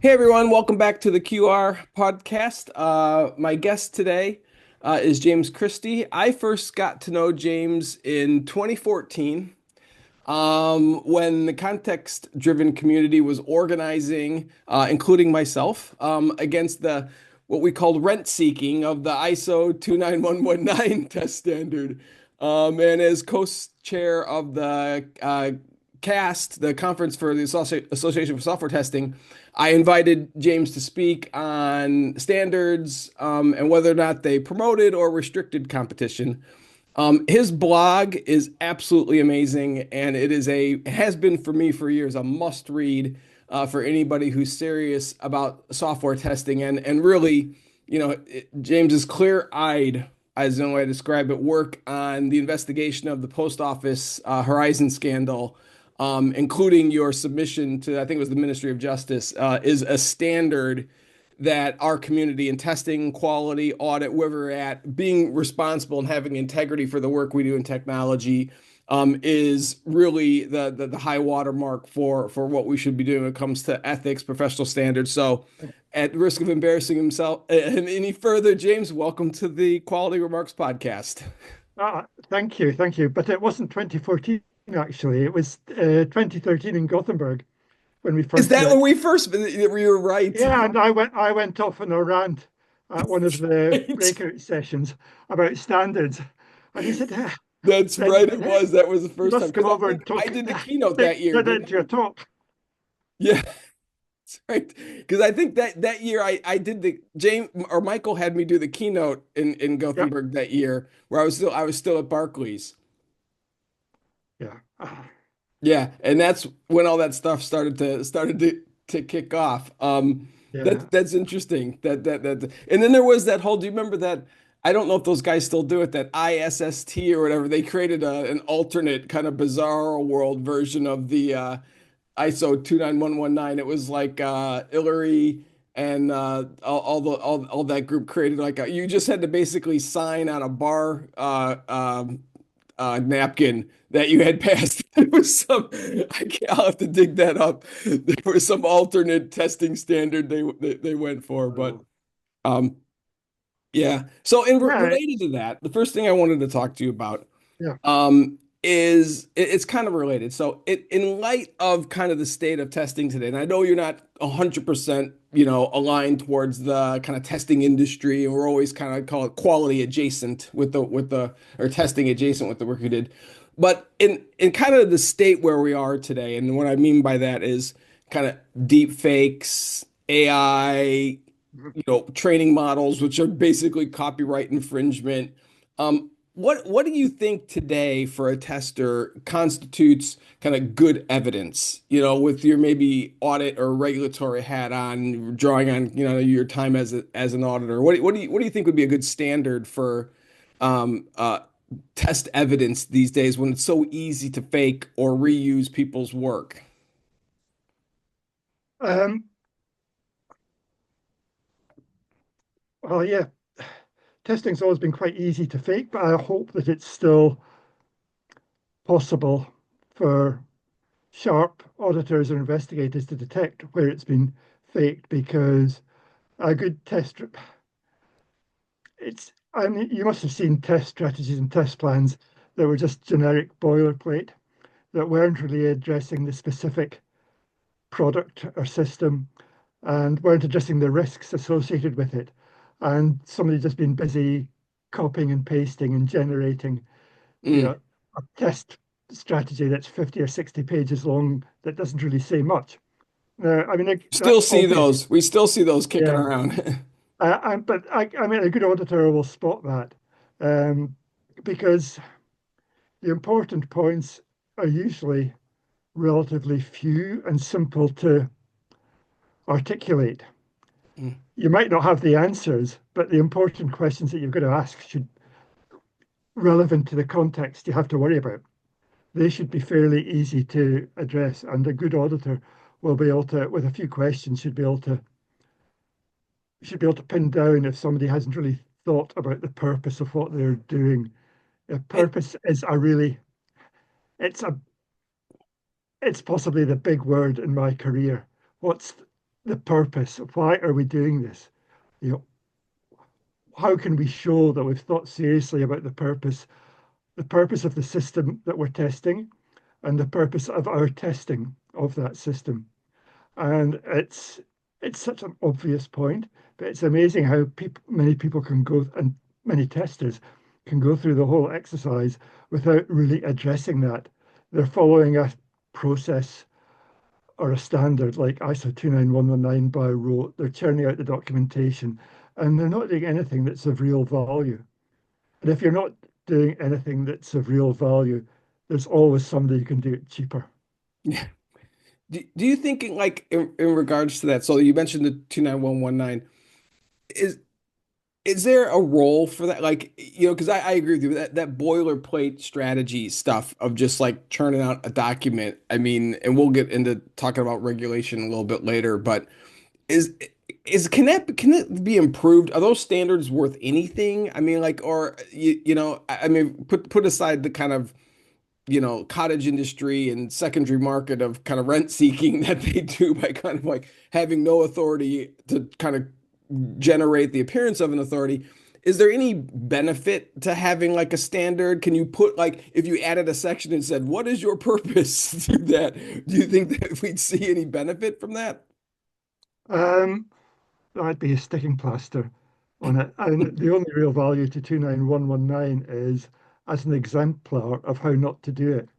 Hey everyone, welcome back to the QR podcast. My guest today is James Christie. I first got to know James in 2014 when the context-driven community was organizing, including myself, against the what we called rent seeking of the ISO 29119 test standard. And as co-chair of the CAST, the Conference for the Association for Software Testing, I invited James to speak on standards and whether or not they promoted or restricted competition. His blog is absolutely amazing, and has been for me for years a must read for anybody who's serious about software testing and really, James is clear-eyed, as the way I describe it, work on the investigation of the post office Horizon scandal, including your submission to, I think it was the Ministry of Justice, is a standard that our community in testing, quality, audit, where we're at, being responsible and having integrity for the work we do in technology, is really the high watermark for what we should be doing when it comes to ethics, professional standards. So, at risk of embarrassing himself any further, James, welcome to the Quality Remarks podcast. Thank you, thank you. But it wasn't 2014 actually. It was 2013 in Gothenburg when we Is first that when met. we first? You were right. Yeah, and I went off on a rant at one of the Right. breakout sessions about standards, and he said, That's "Then right. It was. That was the you first time must come because I over think and I talk, did the keynote take that year, that didn't into your I? talk." Yeah. Right. Because I think that year I did the James or Michael had me do the keynote in Yep. Gothenburg that year where I was still at Barclays. Yeah. Yeah, and that's when all that stuff started to kick off. Yeah. That's interesting. And then there was that whole. Do you remember that? I don't know if those guys still do it. That ISST or whatever. They created an alternate kind of bizarre world version of the ISO 29119. It was like Hillary and all that group created like you just had to basically sign on a bar napkin that you had passed. There was I'll have to dig that up. There was some alternate testing standard they went for, but Oh. um yeah. So in Yeah. related to that, the first thing I wanted to talk to you about Yeah. it's kind of related. So in light of kind of the state of testing today, and I know you're not 100%, aligned towards the kind of testing industry, and we're always kind of call it quality adjacent with the or testing adjacent with the work you did. But in kind of the state where we are today, and what I mean by that is kind of deep fakes, AI, training models, which are basically copyright infringement. What do you think today for a tester constitutes kind of good evidence? With your maybe audit or regulatory hat on, drawing on your time as an auditor. What do you think would be a good standard for test evidence these days when it's so easy to fake or reuse people's work? Um, well, yeah, testing's always been quite easy to fake, but I hope that it's still possible for sharp auditors or investigators to detect where it's been faked because a good test, I mean, you must have seen test strategies and test plans that were just generic boilerplate that weren't really addressing the specific product or system and weren't addressing the risks associated with it. And somebody just been busy copying and pasting and generating, you Mm. know, a test strategy that's 50 or 60 pages long that doesn't really say much. I mean, Still that's see obvious. those. We still see those kicking Yeah. around. I mean, a good auditor will spot that um, because the important points are usually relatively few and simple to articulate. You might not have the answers, but the important questions that you're going to ask should, relevant to the context you have to worry about, they should be fairly easy to address. And a good auditor will be able to, with a few questions, should be able to pin down if somebody hasn't really thought about the purpose of what they're doing. A And purpose is a really, it's a, it's possibly the big word in my career. What's the purpose. Why are we doing this? You know, how can we show that we've thought seriously about the purpose of the system that we're testing, and the purpose of our testing of that system? And it's such an obvious point, but it's amazing how many people can go, and many testers can go through the whole exercise without really addressing that. They're following a process or a standard like ISO 29119 by rote. They're churning out the documentation, and they're not doing anything that's of real value. And if you're not doing anything that's of real value, there's always somebody who can do it cheaper. Yeah. Do you think like in regards to that? So you mentioned the 29119. Is is there a role for that? Like, because I agree with you that boilerplate strategy stuff of just like churning out a document. I mean, and we'll get into talking about regulation a little bit later, but is can it be improved? Are those standards worth anything? I mean, like, or I mean, put aside the kind of cottage industry and secondary market of kind of rent seeking that they do by kind of like having no authority to kind of generate the appearance of an authority. Is there any benefit to having like a standard? Can you put like if you added a section and said, "What is your purpose?" to that? Do you think that we'd see any benefit from that? Um, that'd be a sticking plaster on it. And the only real value to 29119 is as an exemplar of how not to do it.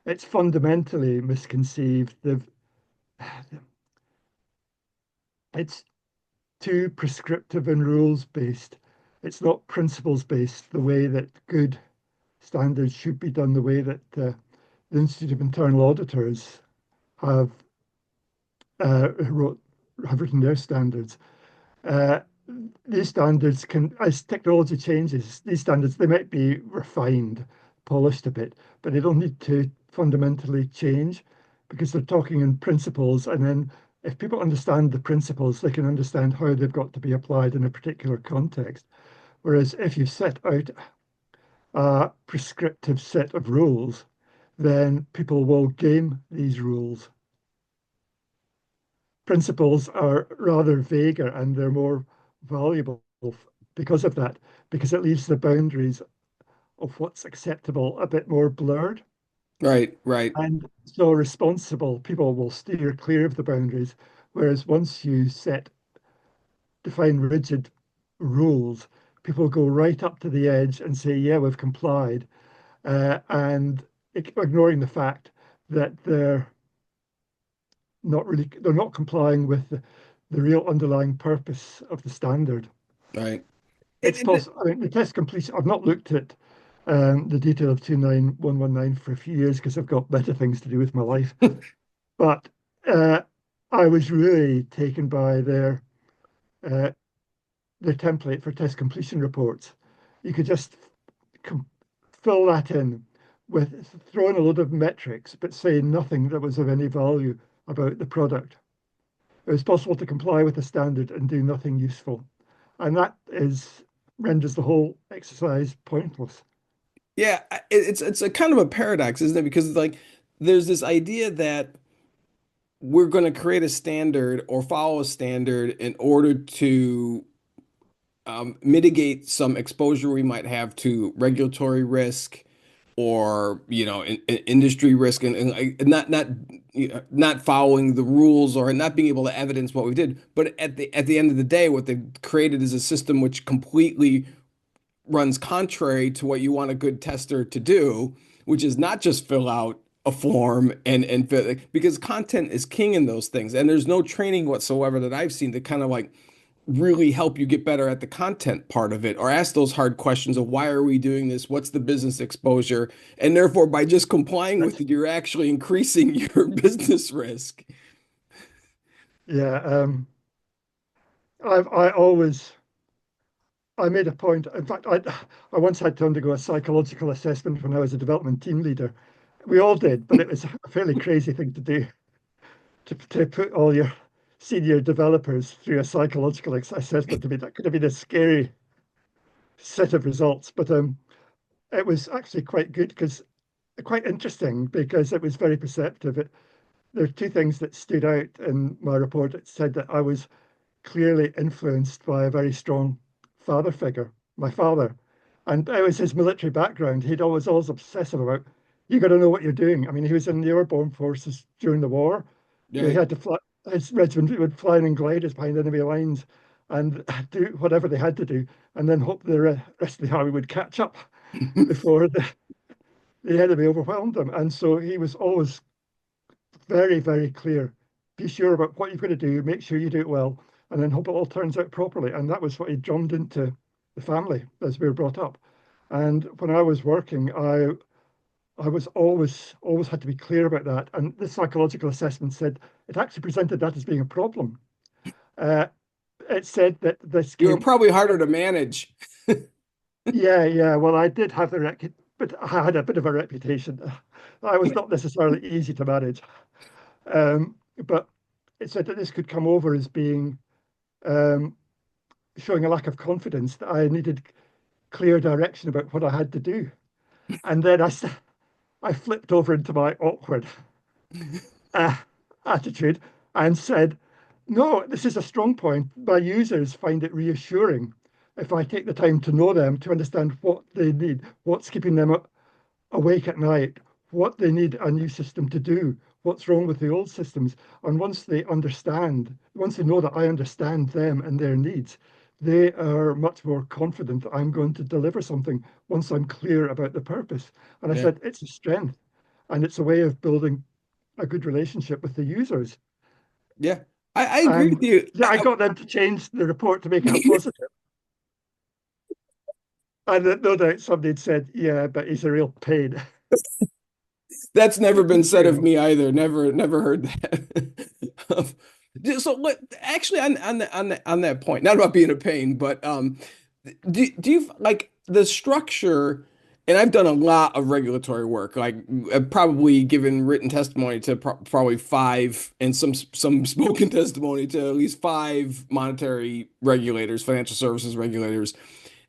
It's fundamentally misconceived. It's too prescriptive and rules based. It's not principles based the way that good standards should be done, the way that the Institute of Internal Auditors have wrote have written their standards. Uh, these standards can, as technology changes, these standards they might be refined, polished a bit, but they don't need to fundamentally change because they're talking in principles. And then if people understand the principles, they can understand how they've got to be applied in a particular context. Whereas if you set out a prescriptive set of rules, then people will game these rules. Principles are rather vaguer and they're more valuable because of that, because it leaves the boundaries of what's acceptable a bit more blurred. Right, right, And so responsible people will steer clear of the boundaries. Whereas once you define rigid rules, people go right up to the edge and say, yeah, we've complied, and ignoring the fact that they're not complying with the real underlying purpose of the standard. right. It's possible. I mean, the test completion. I've not looked at the detail of 29119 for a few years because I've got better things to do with my life. But uh, I was really taken by uh, their template for test completion reports. You could just com fill that in with throw in a load of metrics, but say nothing that was of any value about the product. It was possible to comply with the standard and do nothing useful. And that is renders the whole exercise pointless. Yeah, it's a kind of a paradox, isn't it? Because like there's this idea that we're going to create a standard or follow a standard in order to mitigate some exposure we might have to regulatory risk or industry risk and not following the rules or not being able to evidence what we did. But at the end of the day, what they've created is a system which completely runs contrary to what you want a good tester to do, which is not just fill out a form and fill, because content is king in those things, and there's no training whatsoever that I've seen to kind of like really help you get better at the content part of it or ask those hard questions of why are we doing this? What's the business exposure? And therefore, by just complying with That's it, you're actually increasing your business risk. yeah. I always I made a point. In fact, I once had to undergo a psychological assessment when I was a development team leader. We all did, but it was a fairly crazy thing to do to put all your senior developers through a psychological assessment. To me, that could have been a scary set of results, but it was actually quite good because quite interesting because it was very perceptive. there are two things that stood out in my report. It said that I was clearly influenced by a very strong father figure, my father. And it was his military background. He'd always obsessive about, you got to know what you're doing. I mean, he was in the airborne forces during the war. You know, he Right. had to fly, his regiment would fly in gliders behind enemy lines and do whatever they had to do, and then hope the rest of the army would catch up before the enemy overwhelmed them. And so he was always very, very clear. Be sure about what you've got to do, make sure you do it well, and then hope it all turns out properly. And that was what he drummed into the family as we were brought up. And when I was working, I was always had to be clear about that. And the psychological assessment said it actually presented that as being a problem. Uh, it said that this You were came, probably harder to manage. yeah, yeah. Well, I did have the but I had a bit of a reputation. I was not necessarily easy to manage. But it said that this could come over as being um, showing a lack of confidence, that I needed clear direction about what I had to do. And then I flipped over into my awkward uh, attitude and said, no, this is a strong point. My users find it reassuring if I take the time to know them, to understand what they need, what's keeping them awake at night, what they need a new system to do, what's wrong with the old systems. And once they know that I understand them and their needs, they are much more confident that I'm going to deliver something once I'm clear about the purpose. And I Yeah. said, it's a strength and it's a way of building a good relationship with the users. Yeah. I agree with And you. yeah, I got them to change the report to make it a positive. And no doubt somebody had said, yeah, but he's a real pain. That's never been There said you of go. me either. Never heard that. So actually on that point, not about being a pain, but do you like the structure? And I've done a lot of regulatory work. Like I've probably given written testimony to probably five, and some spoken testimony to at least five monetary regulators, financial services regulators.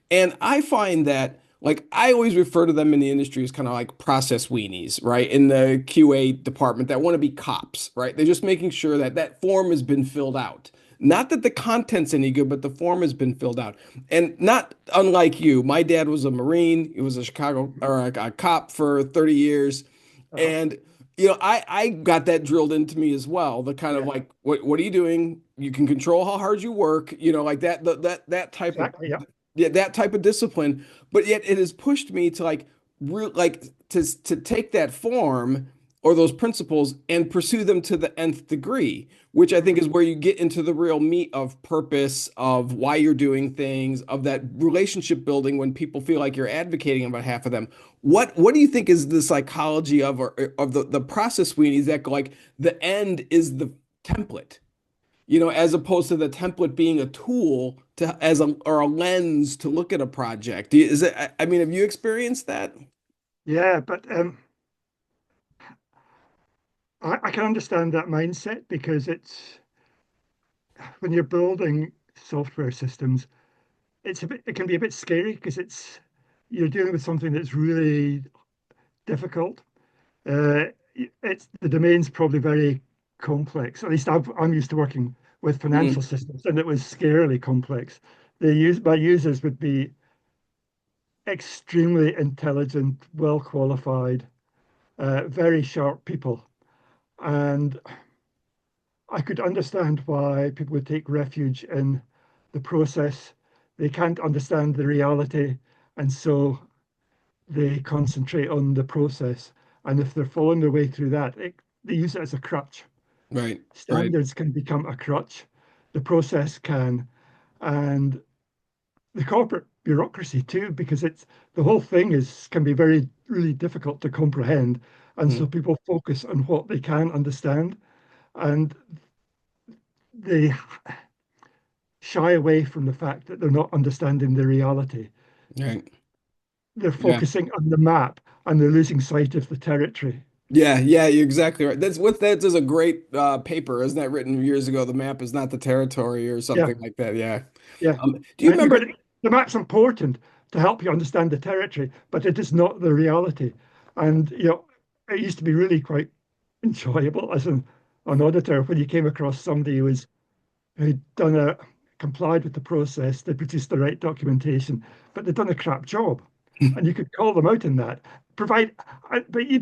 And I find that, like, I always refer to them in the industry as kind of like process weenies, right? In the QA department that want to be cops, right? They're just making sure that that form has been filled out. Not that the content's any good, but the form has been filled out. And not unlike you, my dad was a Marine. He was a Chicago or a cop for 30 years. Uh-huh. And I got that drilled into me as well. The kind of Yeah, like, what are you doing? You can control how hard you work, like that type of exactly. Yeah. yeah, that type of discipline. But yet it has pushed me to to take that form or those principles and pursue them to the nth degree, which I think Mhm. is where you get into the real meat of purpose, of why you're doing things, of that relationship building when people feel like you're advocating on behalf of them. What do you think is the psychology of the process we need that go like the end is the template? As opposed to the template being a tool to as a or a lens to look at a project. Is it, I mean, have you experienced that? Yeah, but I can understand that mindset because it's when you're building software systems, it can be a bit scary because you're dealing with something that's really difficult. Uh, it's the domain's probably very complex. At least I'm used to working with financial Mm, systems, and it was scarily complex. My users would be extremely intelligent, well qualified, very sharp people, and I could understand why people would take refuge in the process. They can't understand the reality, and so they concentrate on the process. And if they're following their way through that, they use it as a crutch. right, right. Standards can become a crutch, the process can, and the corporate bureaucracy too, because it's the whole thing is can be very really difficult to comprehend. And so Mm, people focus on what they can understand, and they shy away from the fact that they're not understanding the reality. right. They're Yeah. focusing on the map and they're losing sight of the territory. Yeah, you're exactly right. That is a great paper, isn't that written years ago? The map is not the territory or Yeah, something like that. Yeah. yeah. Do you You've got remember? the map's important to help you understand the territory, but it is not the reality. And it used to be really quite. enjoyable as an auditor when you came across somebody who'd done a complied with the process, they produced the right documentation, but they'd done a crap job, and you could call them out in that. Provide, but you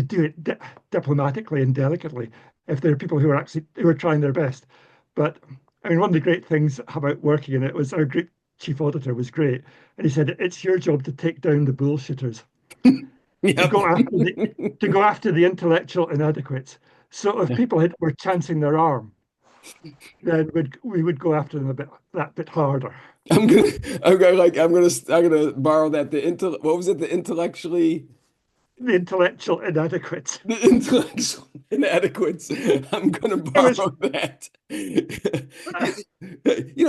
do it diplomatically and delicately if there are people who are trying their best. But I mean, one of the great things about working in it was our group chief auditor was great, and he said it's your job to take down the bullshitters, to Yep. go after the to go after the intellectual inadequates. So if people were chancing their arm, then we would go after them that bit harder. I'm gonna, I'm gonna borrow that. What was it? The intellectual inadequates. The intellectual inadequates. I'm gonna It was borrow that.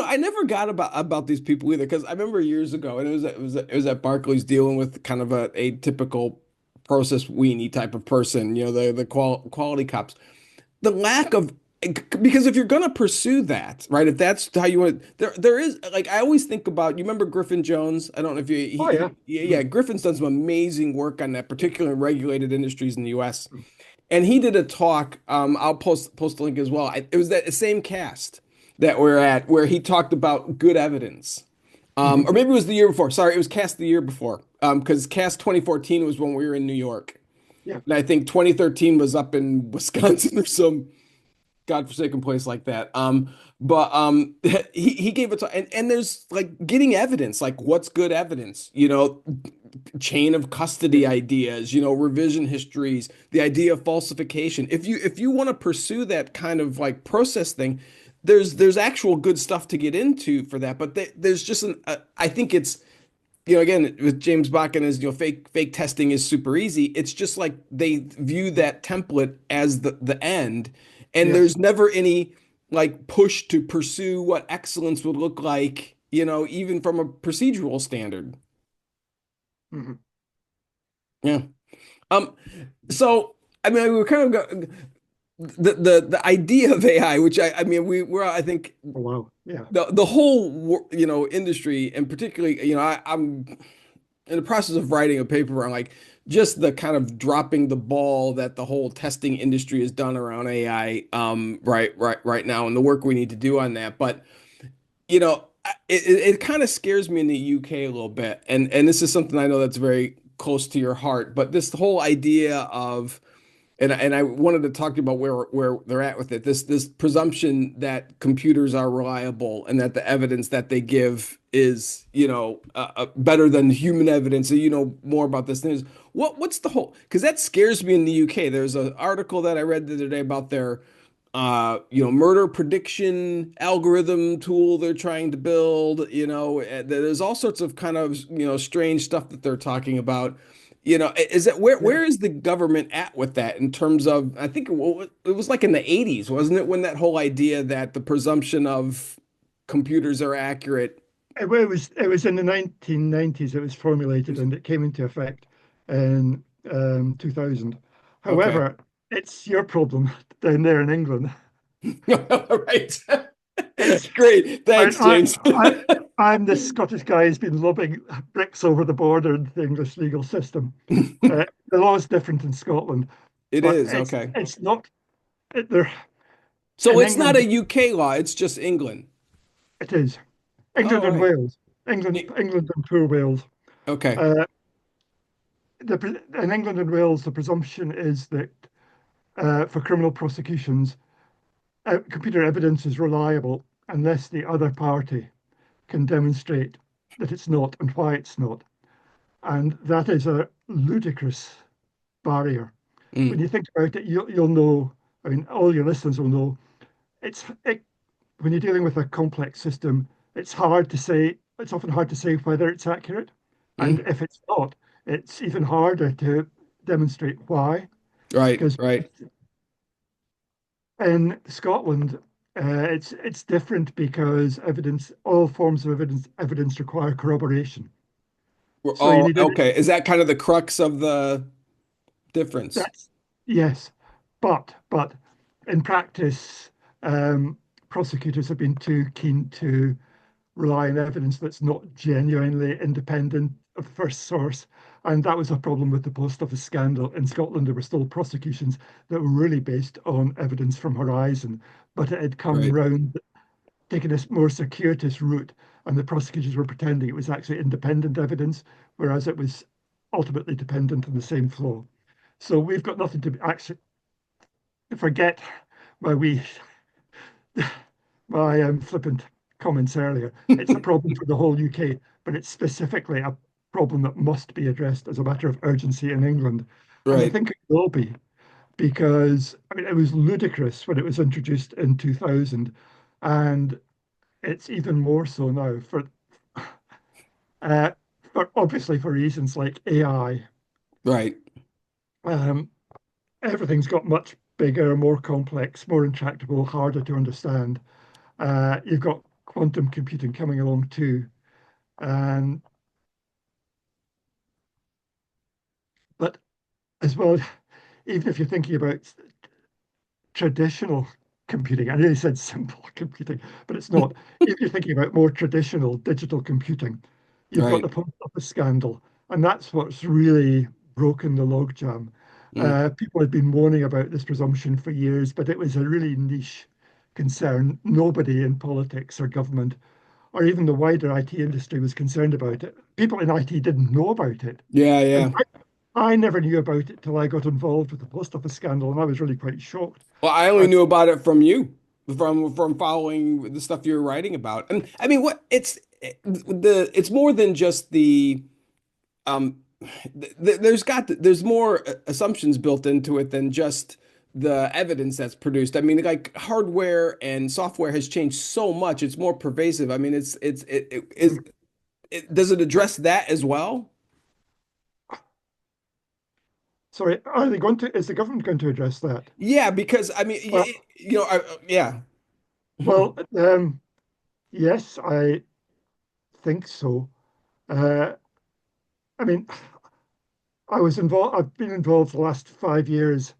I never got about these people either because I remember years ago, and it was at Barclays dealing with kind of a atypical process weenie type of person. The quality cops. The lack of because if you're going to pursue that, right? If that's how you want, there is like I always think about. You remember Griffin Jones? I don't know if you, oh yeah. yeah. Griffin's done some amazing work on that, particularly in regulated industries in the U.S. Mhm. And he did a talk. I'll post a link as well. It was that same cast that we're at where he talked about good evidence. Mhm. Or maybe it was the year before. Sorry, it was cast the year before. Because cast 2014 was when we were in New York. Yeah. And I think 2013 was up in Wisconsin or some godforsaken place like that. But he gave it to and there's like getting evidence, like what's good evidence, chain of custody ideas, revision histories, the idea of falsification. If you want to pursue that kind of like process thing, there's actual good stuff to get into for that. But there's just I think it's again, with James Bach and his, fake testing is super easy. It's just like they view that template as the end, and Yes. there's never any like push to pursue what excellence would look like, even from a procedural standard. Mhm. Yeah. Um, so I mean, we were kind of the idea of AI, which I mean, we're I think Oh wow. Yeah. the whole industry, and particularly, I'm in the process of writing a paper on like just the kind of dropping the ball that the whole testing industry has done around AI right now and the work we need to do on that. But it kind of scares me in the UK a little bit. And this is something I know that's very close to your heart, but this whole idea of and I wanted to talk to you about where they're at with it. This presumption that computers are reliable and that the evidence that they give is, better than human evidence. So you know more about this than is. What's the whole? Because that scares me in the UK. There's an article that I read the other day about their, murder prediction algorithm tool they're trying to build. There's all sorts of kind of, strange stuff that they're talking about. Is that Yeah. where is the government at with that in terms of, I think it was like in the 80s, wasn't it, when that whole idea that the presumption of computers are accurate It was in the 1990s it was formulated was and it came into effect in 2000. okay. However, it's your problem down there in England. All right. It's Great. Thanks, I, James. I, I'm the Scottish guy who's been lobbing bricks over the border into the English legal system. The law is different in Scotland, It but is, it's okay. it's not there So in it's not England. a UK law, it's just England. It is Oh, England all and right. Wales, England, Y- England and poor Wales. Okay. Uh, in England and Wales, the presumption is that for criminal prosecutions, computer evidence is reliable unless the other party can demonstrate that it's not and why it's not. And that is a ludicrous barrier. When Mm, you think about it, you'll know. I mean, all your listeners will know. When you're dealing with a complex system, it's hard to say. It's often hard to say whether it's accurate, and mm. if it's not, it's even harder to demonstrate why. Right, Because right. in Scotland, it's different because all forms of evidence require corroboration. So you Oh, need it. okay. Is that kind of the crux of the difference? That's yes, but in practice, um, prosecutors have been too keen to rely on evidence that's not genuinely independent of first source, And that was a problem with the post office scandal. In Scotland, there were still prosecutions that were really based on evidence from Horizon, but it had come Right. round, taken a more circuitous route, and the prosecutors were pretending it was actually independent evidence, whereas it was ultimately dependent on the same flow. So we've got nothing to actually forget my wee my flippant comments earlier. It's a problem for the whole UK, but it's specifically a problem that must be addressed as a matter of urgency in England. And I Right. think it will be because, I mean, it was ludicrous when it was introduced in 2000, and it's even more so now uh, for obviously for reasons like AI. Right. Um, Everything's got much bigger, more complex, more intractable, harder to understand. You've got quantum computing coming along too. And but as well, even if you're thinking about traditional computing, I nearly said simple computing, but it's not. If you're thinking about more traditional digital computing, you've got Right. the post office scandal, and that's what's really broken the logjam. Mm. People had been moaning about this presumption for years, but it was a really niche concern. Nobody in politics or government or even the wider IT industry was concerned about it. People in IT didn't know about it. Yeah, And yeah. I never knew about it till I got involved with the post office scandal, and I was really quite shocked. Well, I only Uh, knew about it from you, from following the stuff you were writing about. And I mean, what it's more than just the um there's more assumptions built into it than just the evidence that's produced. I mean, like hardware and software has changed so much. It's more pervasive. I mean, does it address that as well? Sorry, are they going to, is the government going to address that? Yeah, because I mean, Well, yeah. well, yes, I think so. Uh, I mean, I've been involved the last 5 years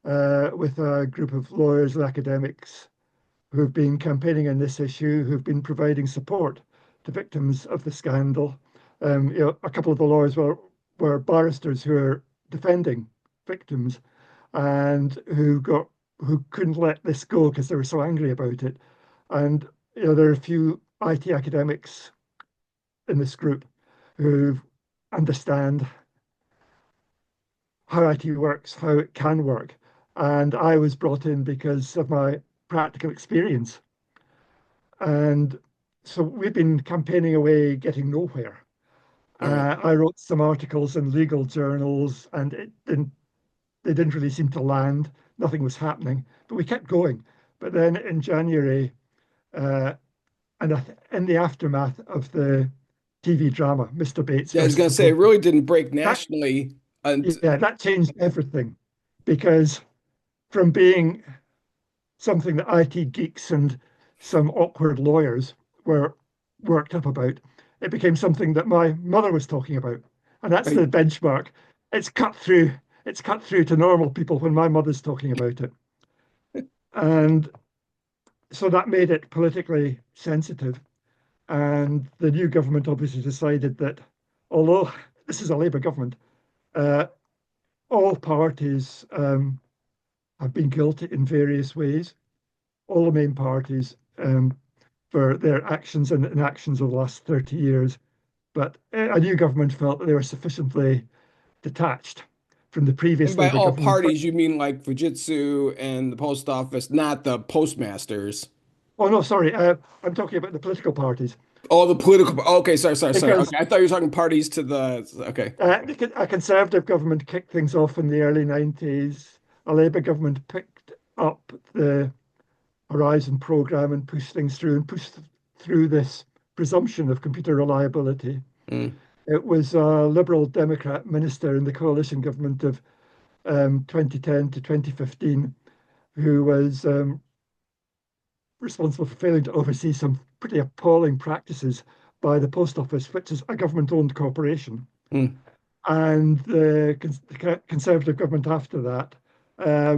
with a group of lawyers and academics who've been campaigning on this issue, who've been providing support to victims of the scandal. A couple of the lawyers were barristers who are defending victims and who couldn't let this go because they were so angry about it. And there are a few IT academics in this group who understand how IT works, how it can work. And I was brought in because of my practical experience. And so we've been campaigning away, getting nowhere. All right. I wrote some articles in legal journals, and they didn't really seem to land. Nothing was happening, but we kept going. But then in January, uh, in the aftermath of the TV drama, Mr. Bates Yeah, I was versus gonna the say it Post, really didn't break that nationally. And yeah, that changed everything because from being something that IT geeks and some awkward lawyers were worked up about, it became something that my mother was talking about. And that's the right. benchmark. It's cut through, it's cut through to normal people when my mother's talking about it. And so that made it politically sensitive. And the new government obviously decided that although this is a Labour government, uh, all parties have been guilty in various ways, all the main parties for their actions and inactions over the last 30 years. But a new government felt that they were sufficiently detached from the And previous by Labour all government. parties, you mean like Fujitsu and the post office, not the postmasters. Oh, no, sorry. I'm talking about the political parties Oh, the political. Okay, sorry. because Okay, I thought you were talking parties to the. Okay. a Conservative government kicked things off in the early 90s. A Labour government picked up the Horizon program and pushed things through and pushed through this presumption of computer reliability. Mm, It was a Liberal Democrat minister in the coalition government of 2010 to 2015 who was responsible for failing to oversee some pretty appalling practices by the Post Office, which is a government owned corporation. mm. And the Conservative government after that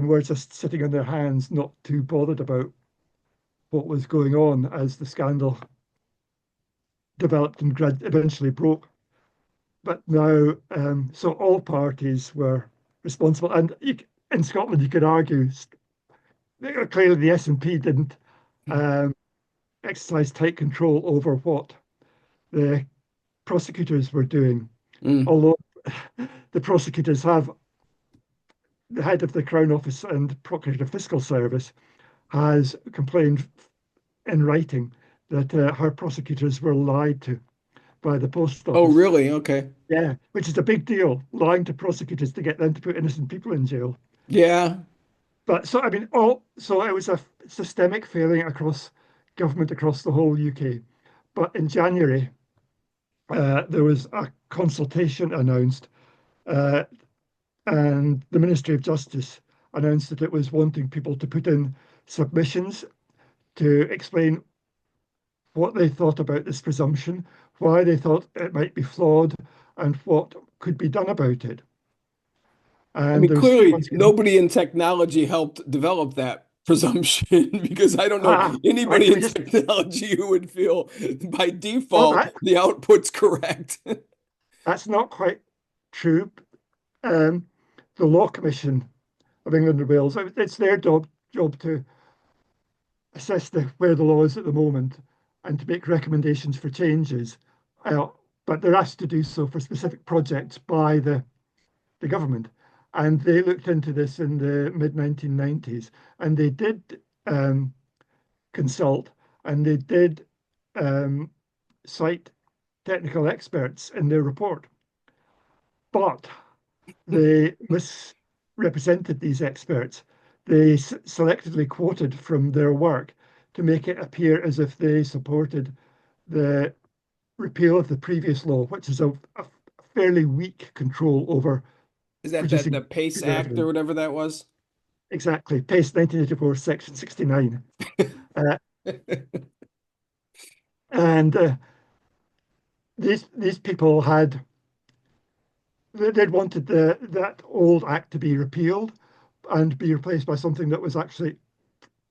were just sitting on their hands, not too bothered about what was going on as the scandal developed and eventually broke. but now, so all parties were responsible. And in Scotland, you could argue clearly the SNP didn't um, exercise tight control over what the prosecutors were doing, Mm. although the prosecutors have the head of the Crown Office and Procurator Fiscal Service has complained in writing that her prosecutors were lied to by the post Oh, office. really? Okay. Yeah, which is a big deal, lying to prosecutors to get them to put innocent people in jail. Yeah. But so I mean, all so it was a systemic failing across government across the whole UK. But in January, there was a consultation announced, uh, and the Ministry of Justice announced that it was wanting people to put in submissions to explain what they thought about this presumption, why they thought it might be flawed, and what could be done about it. I And mean, there was three clearly months given. nobody in technology helped develop that presumption because I don't know Right, anybody can we in just? technology who would feel by Well, default the output's correct. that's not quite true. Um, the Law Commission of England and Wales, it's their job to assess where the law is at the moment and to make recommendations for changes. Uh, but they're asked to do so for specific projects by the government. And they looked into this in the mid 1990s and they did consult and they did um, cite technical experts in their report. But they misrepresented these experts. They selectively quoted from their work to make it appear as if they supported the repeal of the previous law, which is a fairly weak control over Is that the producing PACE good Act or evidence. whatever that was? Exactly. PACE 1984, Section 69. Uh, and these people they'd wanted that old act to be repealed and be replaced by something that was actually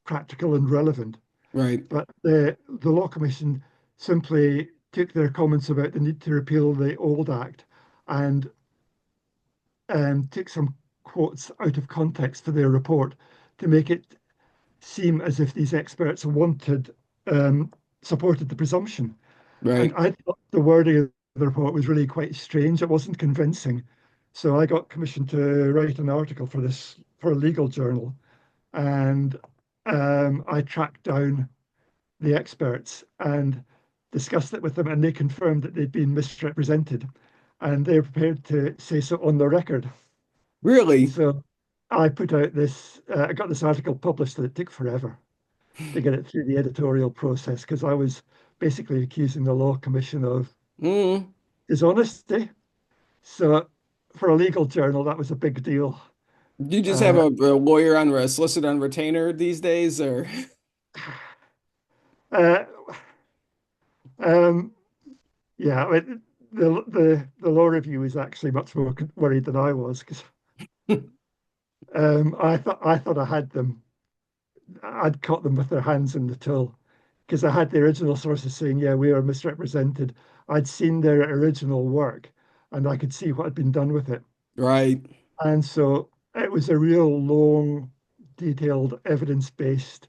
practical and relevant. Right, But the Law Commission simply took their comments about the need to repeal the old act and took some quotes out of context for their report to make it seem as if these experts um, supported the presumption. And right. I thought the wording of the report was really quite strange. It wasn't convincing. So I got commissioned to write an article for this for a legal journal, and I tracked down the experts and discussed it with them, and they confirmed that they'd been misrepresented, and they're prepared to say so on the record. Really? So I put out this. I got this article published, and it took forever to get it through the editorial process because I was basically accusing the Law Commission of Mm. dishonesty. So for a legal journal, that was a big deal. Do you just have Uh, a lawyer on a solicitor on retainer these days, or uh, um, yeah, the law review is actually much more worried than I was because I thought I had them. I'd caught them with their hands in the till because I had the original sources saying, yeah, we are misrepresented. I'd seen their original work and I could see what had been done with it. right? And so it was a real long, detailed, evidence-based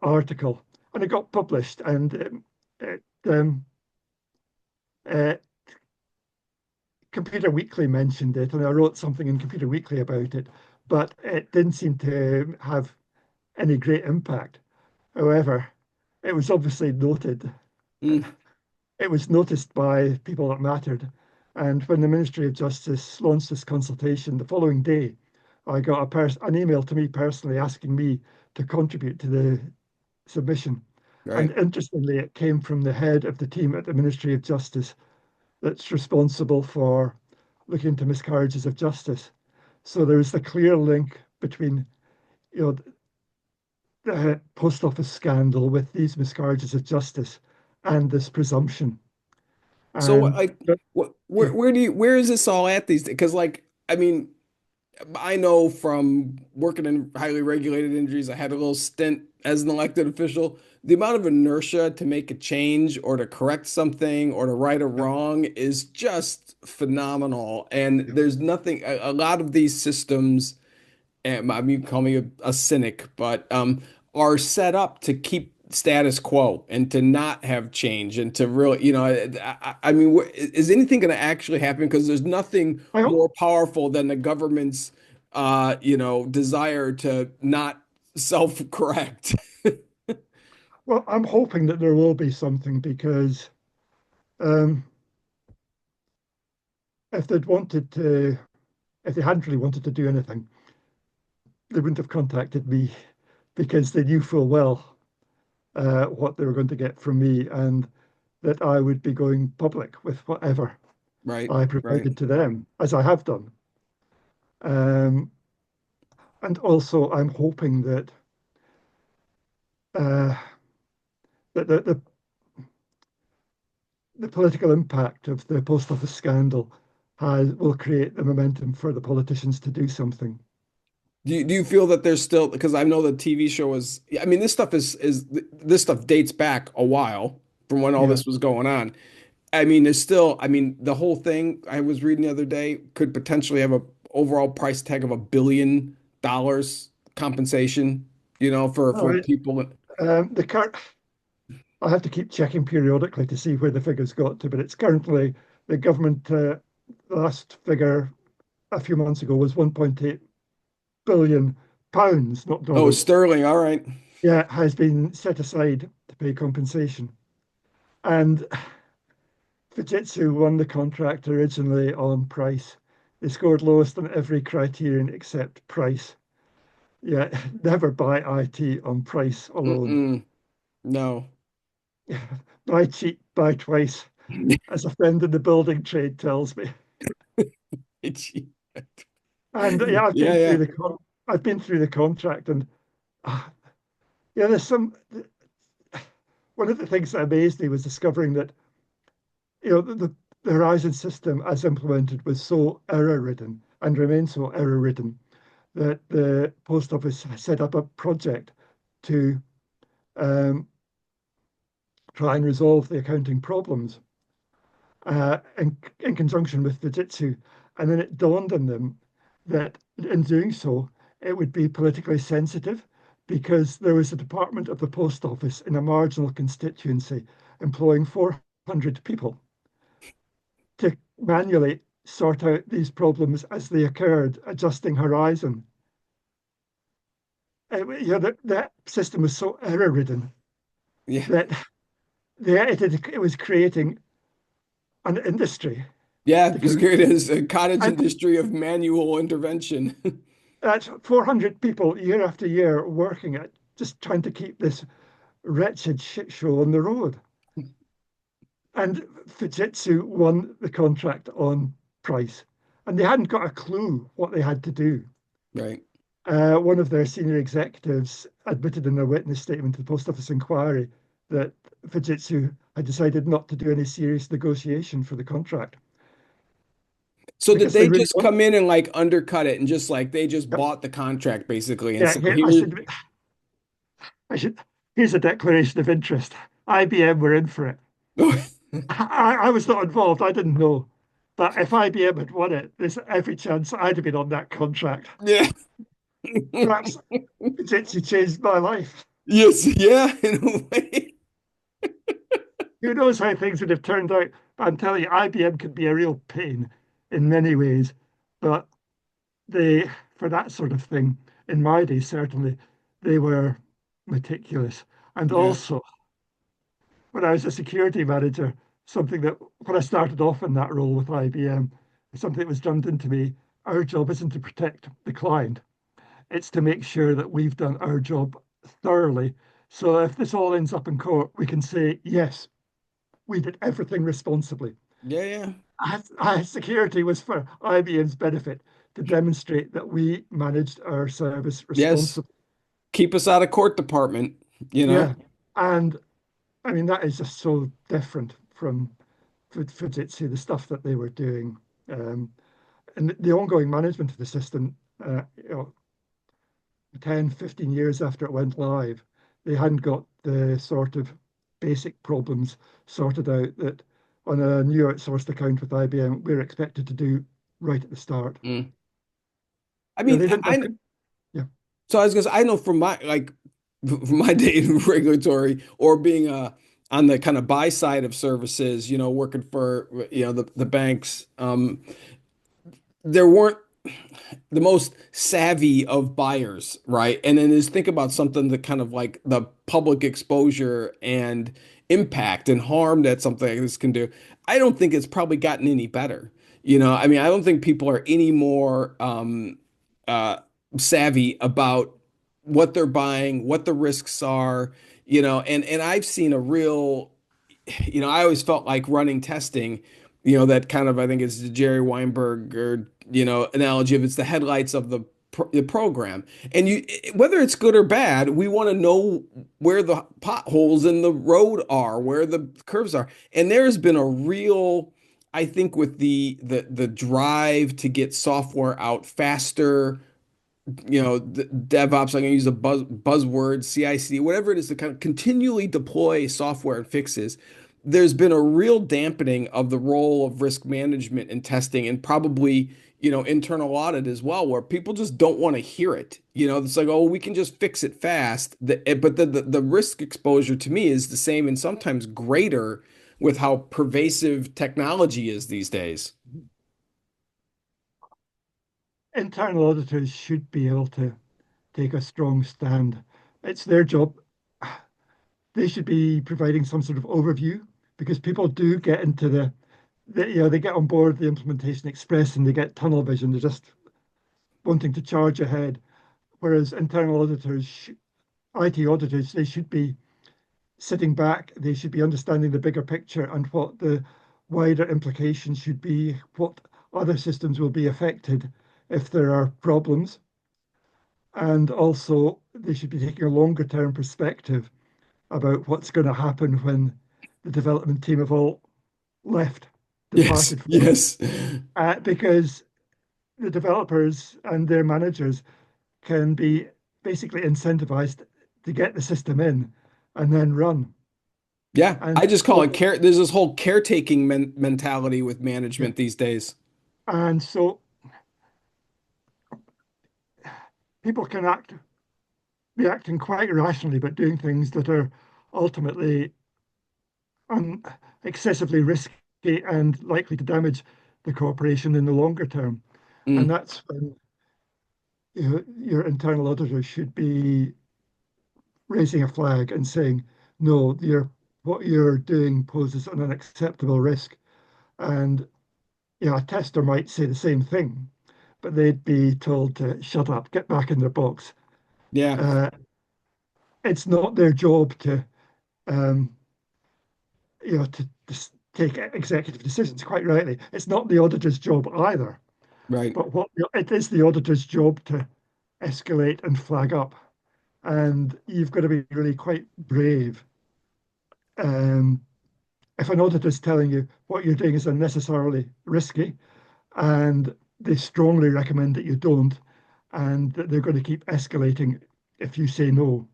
article, and it got published, and it, uh, Computer Weekly mentioned it, and I wrote something in Computer Weekly about it, but it didn't seem to have any great impact. However, it was obviously noted. Mm. It was noticed by people that mattered. And when the Ministry of Justice launched this consultation the following day, I got an email to me personally asking me to contribute to the submission. And Right. interestingly, it came from the head of the team at the Ministry of Justice that's responsible for looking into miscarriages of justice. So there's a clear link between, you know, the post office scandal with these miscarriages of justice and this presumption. So And like but, what yeah, where is this all at these days? Because like I mean I know from working in highly regulated industries, I had a little stint as an elected official. The amount of inertia to make a change or to correct something or to right a Yeah, wrong is just phenomenal. And yeah. there's nothing, a lot of these systems, and I mean, call me a cynic, but are set up to keep status quo and to not have change and to really, I mean, is anything going to actually happen? Because there's nothing I hope, more powerful than the government's, desire to not self-correct. well, I'm hoping that there will be something because um, if they'd wanted to, if they hadn't really wanted to do anything, they wouldn't have contacted me because they knew full well what they were going to get from me and that I would be going public with whatever Right, I right. provided to them, as I have done. Um, and also, I'm hoping that uh, that the political impact of the post office scandal will create the momentum for the politicians to do something. Do you feel that there's still, because I know the TV show is, I mean, this stuff dates back a while from when all Yeah. this was going on. I mean, there's still, I mean, the whole thing I was reading the other day could potentially have a overall price tag of $1 billion compensation, All for right. people. The cur I have to keep checking periodically to see where the figures got to, but it's currently the government last figure a few months ago was 1.8 billion pounds, not Oh, dollars. sterling. All right. Yeah, has been set aside to pay compensation. And Fujitsu won the contract originally on price. They scored lowest on every criterion except price. Yeah, never buy IT on price alone. Mm-mm. No. Buy cheap, buy twice, as a friend in the building trade tells me. And yeah, Yeah, yeah. I've been through the contract, and uh, yeah, there's some. One of the things that amazed me was discovering that the Horizon system, as implemented, was so error-ridden and remains so error-ridden that the post office set up a project to um, try and resolve the accounting problems in conjunction with Fujitsu. And then it dawned on them that in doing so, it would be politically sensitive because there was a department of the post office in a marginal constituency employing 400 people to manually sort out these problems as they occurred, adjusting Horizon. That system was so error-ridden Yeah. that it was creating an industry Yeah, to it's great as a cottage and industry of manual intervention. that's 400 people year after year working at just trying to keep this wretched shit show on the road. And Fujitsu won the contract on price, and they hadn't got a clue what they had to do. Right. One of their senior executives admitted in a witness statement to the post office inquiry that Fujitsu had decided not to do any serious negotiation for the contract So did because they they really just want. come in and like undercut it and just like they just bought the contract basically and Yeah, said, here here. I should. Here's a declaration of interest. IBM were in for it. I was not involved. I didn't know. But if IBM had won it, there's every chance I'd have been on that contract. Yeah. Perhaps it's actually changed my life. Yes, yeah, in a way. Who knows how things would have turned out? But I'm telling you, IBM could be a real pain in many ways. But they, for that sort of thing, in my day, certainly, they were meticulous. And Yeah, also, when I was a security manager, something that when I started off in that role with IBM, something that was drummed into me, our job isn't to protect the client, it's to make sure that we've done our job thoroughly. So if this all ends up in court, we can say, yes, we did everything responsibly. yeah, yeah. Security was for IBM's benefit to demonstrate that we managed our service Yes. responsibly. Keep us out of court department, you know? Yeah. And I mean, that is just so different from Fujitsu, the stuff that they were doing. Um, and the ongoing management of the system. you know, 10, 15 years after it went live, they hadn't got the sort of basic problems sorted out that on a new outsourced account with IBM, we're expected to do right at the start. Mm. I Yeah, mean, they didn't have, yeah, so I was gonna say, I know from my from my day in regulatory or being on the kind of buy side of services, working for the banks, there weren't the most savvy of buyers, right? And then is think about something that kind of like the public exposure and impact and harm that something like this can do. I don't think it's probably gotten any better. I mean, I don't think people are any more uh, savvy about what they're buying, what the risks are, and I've seen a real I always felt like running testing, that kind of, I think it's the Jerry Weinberg or, analogy of it's the headlights of the program. And whether it's good or bad, we want to know where the potholes in the road are, where the curves are. And there's been a real, I think with the drive to get software out faster, the DevOps, I'm going to use a buzzword, CI/CD, whatever it is, to kind of continually deploy software and fixes. There's been a real dampening of the role of risk management and testing, and probably, internal audit as well, where people just don't want to hear it. It's like, oh, we can just fix it fast. But the risk exposure to me is the same and sometimes greater with how pervasive technology is these days. internal auditors should be able to take a strong stand. It's their job. They should be providing some sort of overview because people do get into they get on board the implementation express and they get tunnel vision. They're just wanting to charge ahead. Whereas internal auditors, IT auditors, they should be sitting back. They should be understanding the bigger picture and what the wider implications should be, what other systems will be affected if there are problems. And also, they should be taking a longer term perspective about what's going to happen when the development team have all left, Yes, departed for us. yes. Because the developers and their managers can be basically incentivized to get the system in and then run. Yeah, And I just call it so, care. There's this whole caretaking mentality with yeah, management these days. and so people can be acting quite irrationally, but doing things that are ultimately excessively risky and likely to damage the corporation in the longer term. And Mm, that's when your internal auditor should be raising a flag and saying, no, what you're doing poses an unacceptable risk. And a tester might say the same thing, but they'd be told to shut up, get back in their box. yeah, Uh, it's not their job to, um, to take executive decisions. Quite rightly, it's not the auditor's job either. right. But it is the auditor's job to escalate and flag up, and you've got to be really quite brave. Um, if an auditor's telling you what you're doing is unnecessarily risky, and they strongly recommend that you don't, and that they're going to keep escalating if you say no,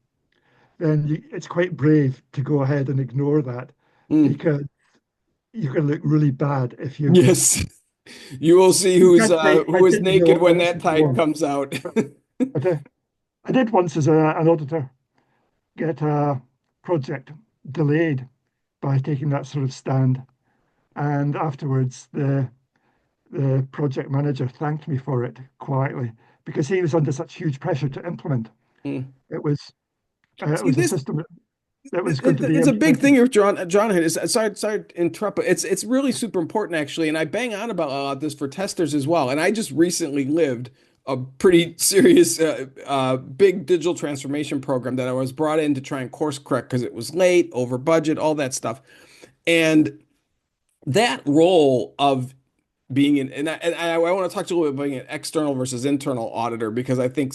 then it's quite brave to go ahead and ignore that Mm, because you're going to look really bad if yes, you will see you can't say I who is didn't naked know when and this that is the tide one. comes out. But I did once as an auditor get a project delayed by taking that sort of stand, and afterwards the project manager thanked me for it quietly because he was under such huge pressure to implement. Mm. It was it See was a this. system that was going to be It's a big thing implemented. here, John. Sorry to interrupt, but it's really super important actually, and I bang on about this for testers as well. And I just recently lived a pretty serious, big digital transformation program that I was brought in to try and course correct because it was late, over budget, all that stuff. And that role of being and I want to talk to you a little bit about being an external versus internal auditor because I think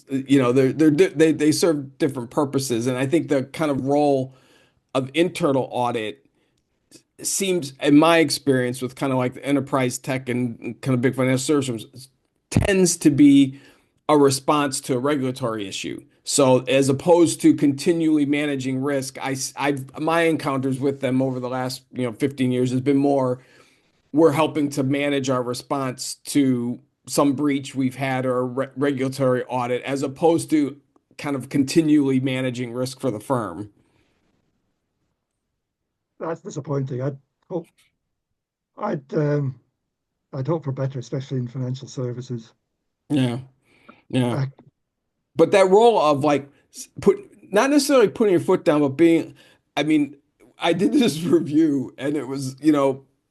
they serve different purposes, and I think the kind of role of internal audit seems, in my experience with kind of like the enterprise tech and kind of big financial services, tends to be a response to a regulatory issue. So as opposed to continually managing risk, my encounters with them over the last, 15 years has been more we're helping to manage our response to some breach we've had or a regulatory audit as opposed to kind of continually managing risk for the firm. That's disappointing. Hope I'd um, I'd hope for better, especially in financial services. Yeah. Yeah. Uh, But that role of like put not necessarily putting your foot down, but being, I mean, I did this review and it was,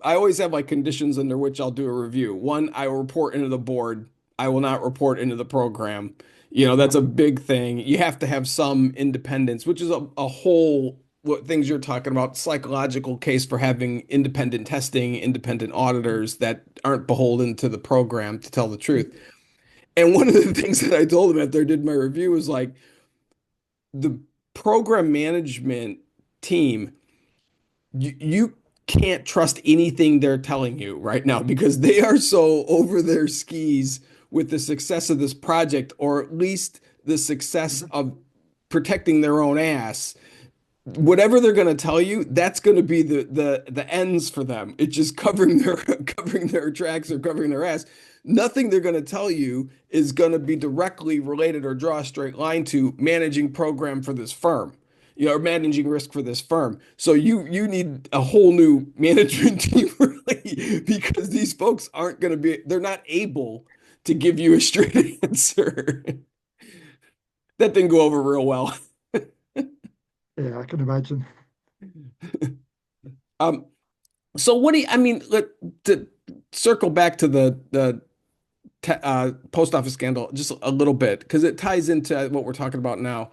I always have like conditions under which I'll do a review. One, I will report into the board. I will not report into the program. That's a big thing. You have to have some independence, which is a whole what things you're talking about, psychological case for having independent testing, independent auditors that aren't beholden to the program to tell the truth. And one of the things that I told them after I did my review was like the program management team, you can't trust anything they're telling you right now because they are so over their skis with the success of this project, or at least the success mhm. of protecting their own ass. Whatever they're going to tell you, that's going to be the ends for them. It's just covering their covering their tracks or covering their ass. Nothing they're going to tell you is going to be directly related or draw a straight line to managing program for this firm, or managing risk for this firm. So you need a whole new management team really because these folks aren't going to be they're not able to give you a straight answer. That didn't go over real well. Yeah, I can imagine. Um, So what do you, I mean, to circle back to the post office scandal just a little bit because it ties into what we're talking about now.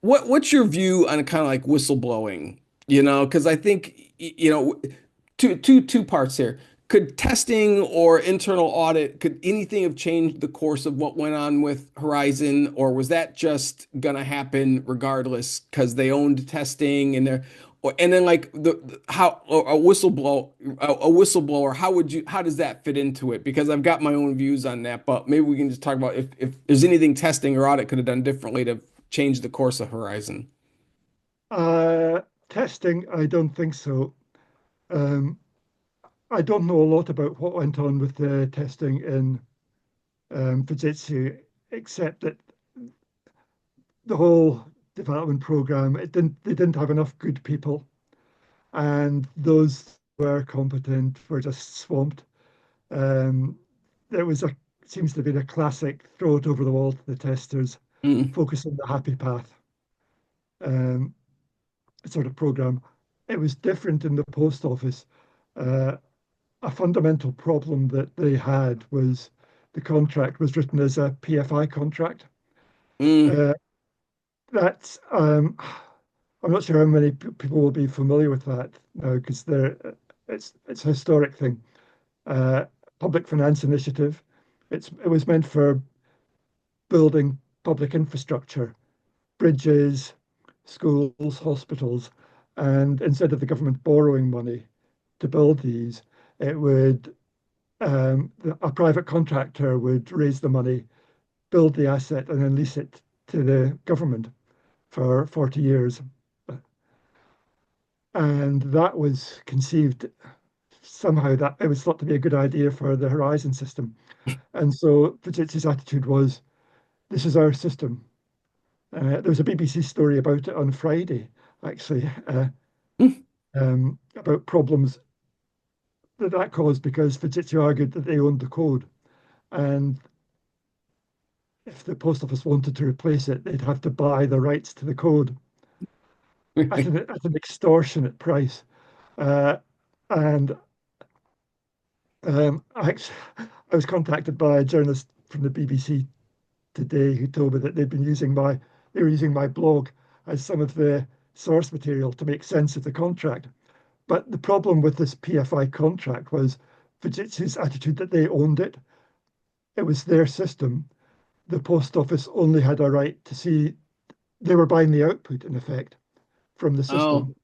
What's your view on kind of like whistleblowing? Because I think two parts here. Could testing or internal audit, could anything have changed the course of what went on with Horizon, or was that just gonna happen regardless because they owned testing and then like how a whistleblower, how does that fit into it? Because I've got my own views on that, but maybe we can just talk about if there's anything testing or audit could have done differently to change the course of Horizon. Uh, Testing, I don't think so. Um, I don't know a lot about what went on with the testing in Fujitsu, except that the whole development program, they didn't have enough good people, and those who were competent were just swamped. Um, there was a seems to be a classic throw it over the wall to the testers, Mm, focus on the happy path um, sort of program. It was different in the post office. Uh, a fundamental problem that they had was the contract was written as a PFI contract. mm, Uh, that's I'm not sure how many people will be familiar with that now because it's a historic thing. Uh, Public finance initiative. It was meant for building public infrastructure, bridges, schools, hospitals, and instead of the government borrowing money to build these, it would a private contractor would raise the money, build the asset, and then lease it to the government for 40 years. And that was conceived somehow that it was thought to be a good idea for the Horizon system. And so Fujitsu's attitude was, this is our system. There was a BBC story about it on Friday, actually, mm. about problems that caused because Fujitsu argued that they owned the code. And if the post office wanted to replace it, they'd have to buy the rights to the code at an extortionate price. Uh, and I was contacted by a journalist from the BBC today who told me that they were using my blog as some of the source material to make sense of the contract. But the problem with this PFI contract was Fujitsu's attitude that they owned it. It was their system. The post office only had a right to see they were buying the output in effect from the Oh, system.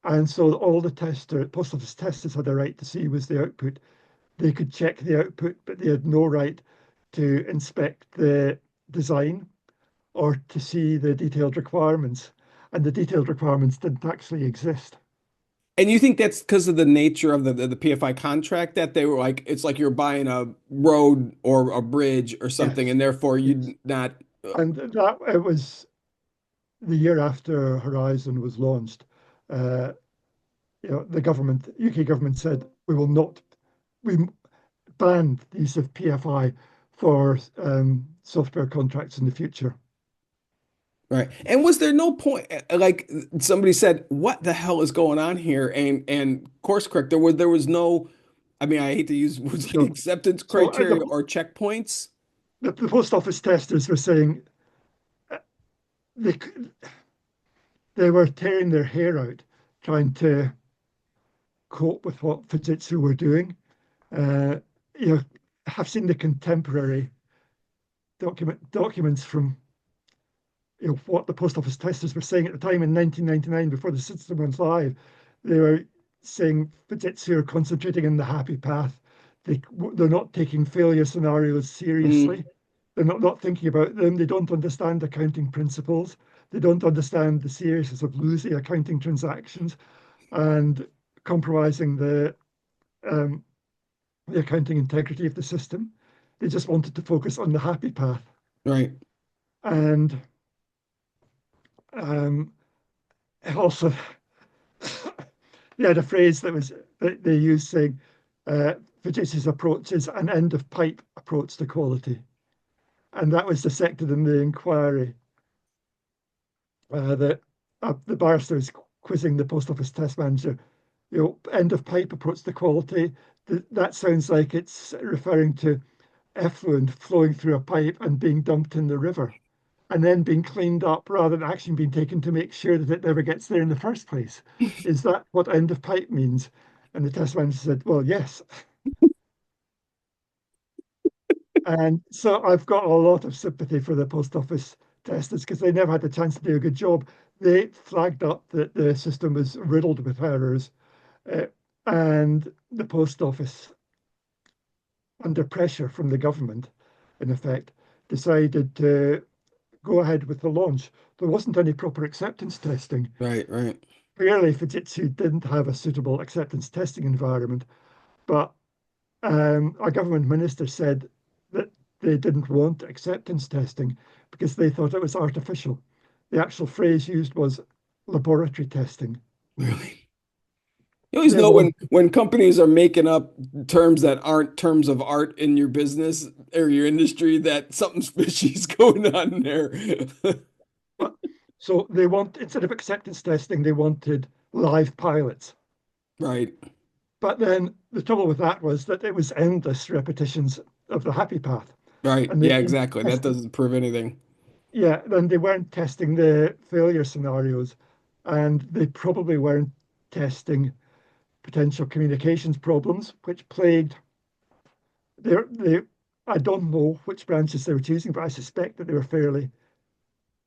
And so all the post office testers had a right to see was the output. They could check the output, but they had no right to inspect the design or to see the detailed requirements. And the detailed requirements didn't actually exist. And you think that's because of the nature of the PFI contract that they were like, it's like you're buying a road or a bridge or something, Yes, and therefore yes. you not And that it was the year after Horizon was launched. Uh, the government, UK government said we will not, we banned the use of PFI for software contracts in the future. right. And was there no point like somebody said, what the hell is going on here? And course correct, there was no, I mean, I hate to use words like No. acceptance So criteria or checkpoints. the post office testers were saying uh, they they were tearing their hair out trying to cope with what Fujitsu were doing. Uh, you know, have seen the contemporary documents from what the post office testers were saying at the time in 1999 before the system went live. They were saying Fujitsu are concentrating on the happy path. They're not taking failure scenarios seriously. Mm, They're not thinking about them. They don't understand accounting principles. They don't understand the seriousness of losing accounting transactions and compromising um, the accounting integrity of the system. They just wanted to focus on the happy path. right. And um, also, they had a phrase that they used saying, Fujitsu's approach is an end of pipe approach to quality. And that was dissected in the inquiry that the barrister is quizzing the post office test manager. End of pipe approach to quality. That sounds like it's referring to effluent flowing through a pipe and being dumped in the river and then being cleaned up rather than action being taken to make sure that it never gets there in the first place. Is that what end of pipe means? And the test manager said, well, yes. And so I've got a lot of sympathy for the post office testers because they never had a chance to do a good job. They flagged up that the system was riddled with errors, uh, and the post office, under pressure from the government, in effect, decided to go ahead with the launch. There wasn't any proper acceptance testing. Right, right. Clearly, Fujitsu didn't have a suitable acceptance testing environment, but a government minister said that they didn't want acceptance testing because they thought it was artificial. The actual phrase used was laboratory testing. Really. You always They know want, when companies are making up terms that aren't terms of art in your business or your industry that something fishy is going on there. so they want, instead of acceptance testing, they wanted live pilots. Right, But then the trouble with that was that it was endless repetitions of the happy path. right. And they Yeah, didn't exactly. That test, doesn't prove anything. yeah, then they weren't testing the failure scenarios, and they probably weren't testing potential communications problems, which plagued they I don't know which branches they were choosing, but I suspect that they were fairly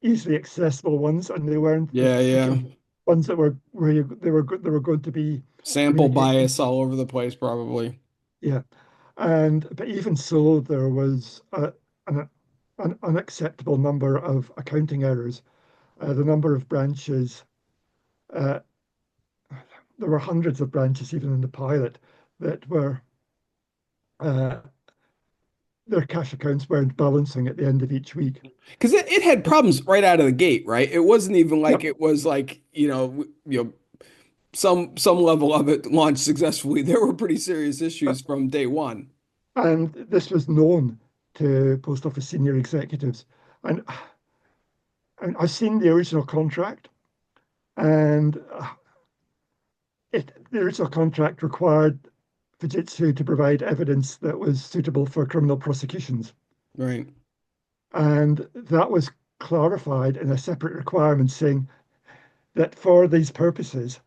easily accessible ones, and they weren't the Yeah, yeah. particular ones that were where they were going to be Sample communication. bias all over the place, probably. Yeah, and but even so, there was an unacceptable number of accounting errors. The number of branches, uh, there were hundreds of branches even in the pilot that were uh, their cash accounts weren't balancing at the end of each week. Because it had problems right out of the gate, right? It wasn't even like Yep. it was like, some level of it launched successfully. There were pretty serious issues from day one. And this was known to post office senior executives. And, and I've seen the original contract, and the original contract required Fujitsu to provide evidence that was suitable for criminal prosecutions. Right. And that was clarified in a separate requirement saying that for these purposes,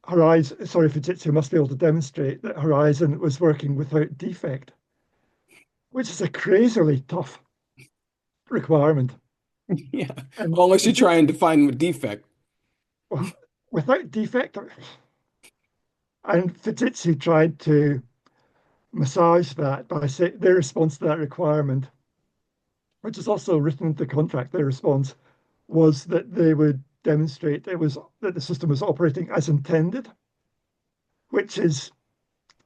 Fujitsu must be able to demonstrate that Horizon was working without defect, which is a crazily tough requirement. Yeah. And Well, unless you try Fujitsu, and define what defect. well, without defect, and Fujitsu tried to massage that by saying their response to that requirement, which is also written into the contract, their response was that they would demonstrate it was that the system was operating as intended, which is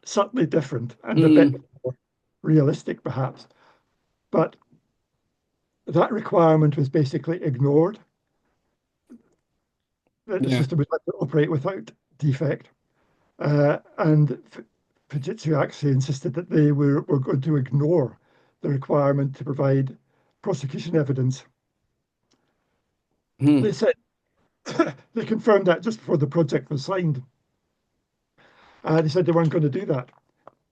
subtly different and a bit Mm, more realistic, perhaps. But that requirement was basically ignored, that the yeah. system was meant to operate without defect. And Fujitsu actually insisted that they were going to ignore the requirement to provide prosecution evidence. They Hmm. said they confirmed that just before the project was signed. They said they weren't going to do that,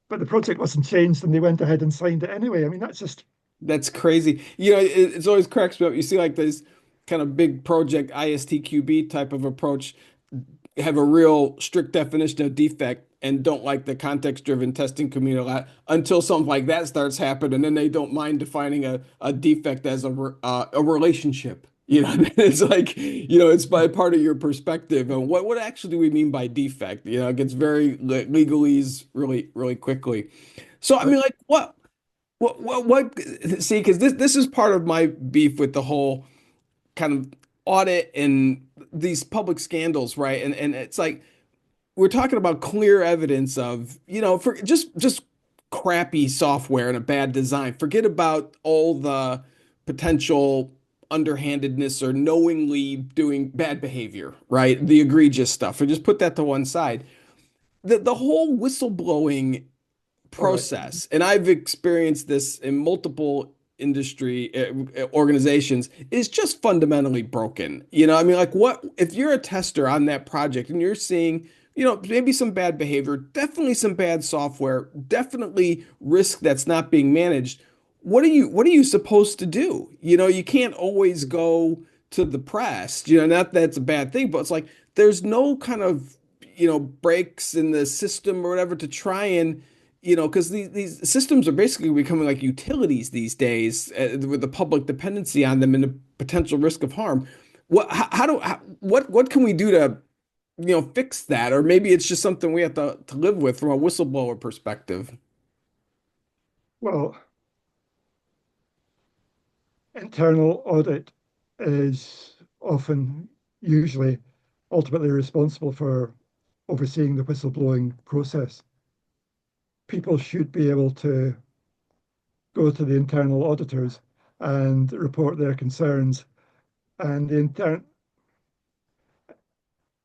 but the project wasn't changed, and they went ahead and signed it anyway. I mean, that's just That's crazy. You know, it's always cracks me up. You see like this kind of big project ISTQB type of approach have a real strict definition of defect and don't like the context-driven testing community a lot until something like that starts happening, and then they don't mind defining a defect as a relationship. You know, it's like, you know, it's by part of your perspective. And what actually do we mean by defect? You know, it gets very legalese really quickly. So I like, mean, like what see, because this is part of my beef with the whole kind of audit and these public scandals, right? And it's like we're talking about clear evidence of, you know, for just crappy software and a bad design. Forget about all the potential underhandedness or knowingly doing bad behavior, right? The egregious stuff. Or just put that to one side. The whole whistleblowing all right. process, and I've experienced this in multiple industry organizations, is just fundamentally broken. You know, I mean, like, what if you're a tester on that project and you're seeing, you know, maybe some bad behavior, definitely some bad software, definitely risk that's not being managed. What are you supposed to do? You know, you can't always go to the press. You know, not that it's a bad thing, but it's like there's no kind of, you know, breaks in the system or whatever to try and, you know, because these systems are basically becoming like utilities these days, with the public dependency on them and the potential risk of harm. What can we do to, you know, fix that? Or maybe it's just something we have to live with from a whistleblower perspective. Well, internal audit is often, usually, ultimately responsible for overseeing the whistleblowing process. People should be able to go to the internal auditors and report their concerns. And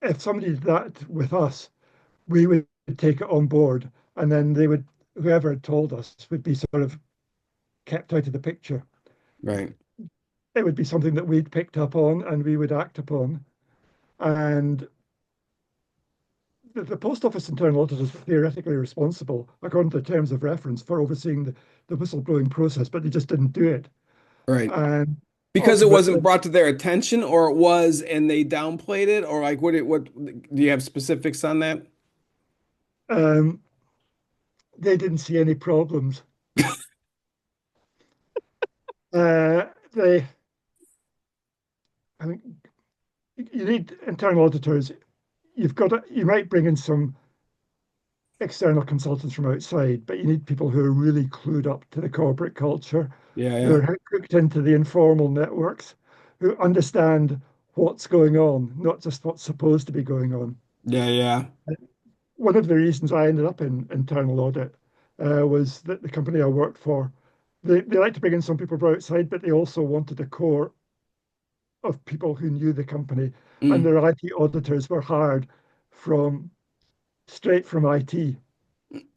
if somebody did that with us, we would take it on board, and then whoever had told us would be sort of kept out of the picture. Right. It would be something that we'd picked up on and we would act upon. And the post office internal auditors were theoretically responsible, according to the terms of reference, for overseeing the whistleblowing process, but they just didn't do it. Right. And Because it wasn't ultimately, brought to their attention, or it was and they downplayed it, or like what do you have specifics on that? um, they didn't see any problems. They, I mean, you need internal auditors. You might bring in some external consultants from outside, but you need people who are really clued up to the corporate culture, Yeah, who yeah. are hooked into the informal networks, who understand what's going on, not just what's supposed to be going on. Yeah, yeah. One of the reasons I ended up in internal audit was that the company I worked for, they like to bring in some people from outside, but they also wanted a core of people who knew the company, and Mm, their IT auditors were hired from straight from IT.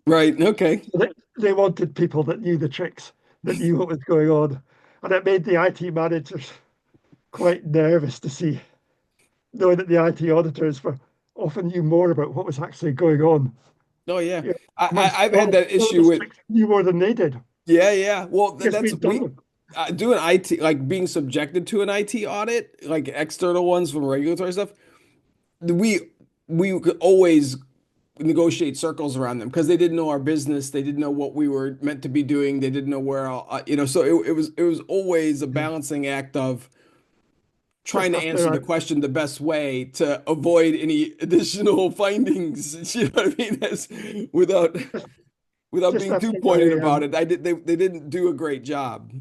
right. Okay. So they wanted people that knew the tricks, that knew what was going on. And it made the IT managers quite nervous to see, knowing that the IT auditors were often knew more about what was actually going on. Oh yeah. You know, I've had that all issue the with, tricks knew more than they did yeah, yeah. Well, because that's we'd done we them. doing IT, like being subjected to an IT audit, like external ones from regulatory stuff. We we could always negotiate circles around them because they didn't know our business, they didn't know what we were meant to be doing, they didn't know where, you know. So it was always a Yeah. balancing act of trying Just to answer after the question the best way to avoid any additional findings. You know what I mean? Without. Without just being too after pointed I about it, they didn't do a great job.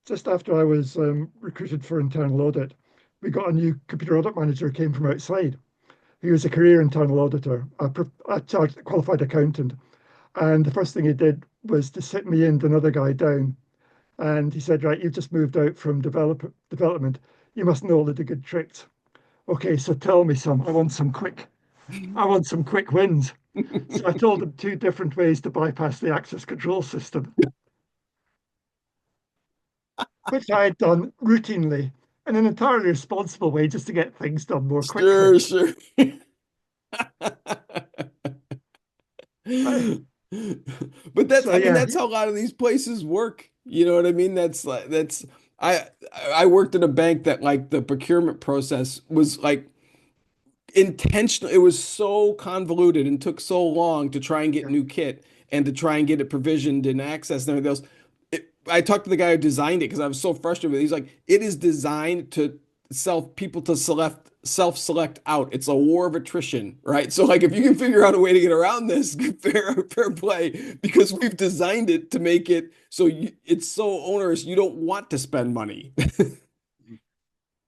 just after I was recruited for internal audit, we got a new computer audit manager who came from outside. He was a career internal auditor, a chartered qualified accountant. And the first thing he did was to sit me and another guy down. And he said, right, you've just moved out from development. You must know all of the good tricks. Okay, so tell me some. I want some quick wins. So I told him two different ways to bypass the access control system, which I had done routinely in an entirely responsible way just to get things done more quickly. Sure, sure. I, But so I mean, yeah, that's how a lot of these places work. You know what I mean? I, I worked at a bank that like the procurement process was like intentional. It was so convoluted and took so long to try and get yeah, new kit and to try and get it provisioned and access and everything else. I talked to the guy who designed it because I was so frustrated with it. He's like, it is designed to people to self-select out. It's a war of attrition, right? So like if you can figure out a way to get around this, fair play, because we've designed it to make it so it's so onerous you don't want to spend money.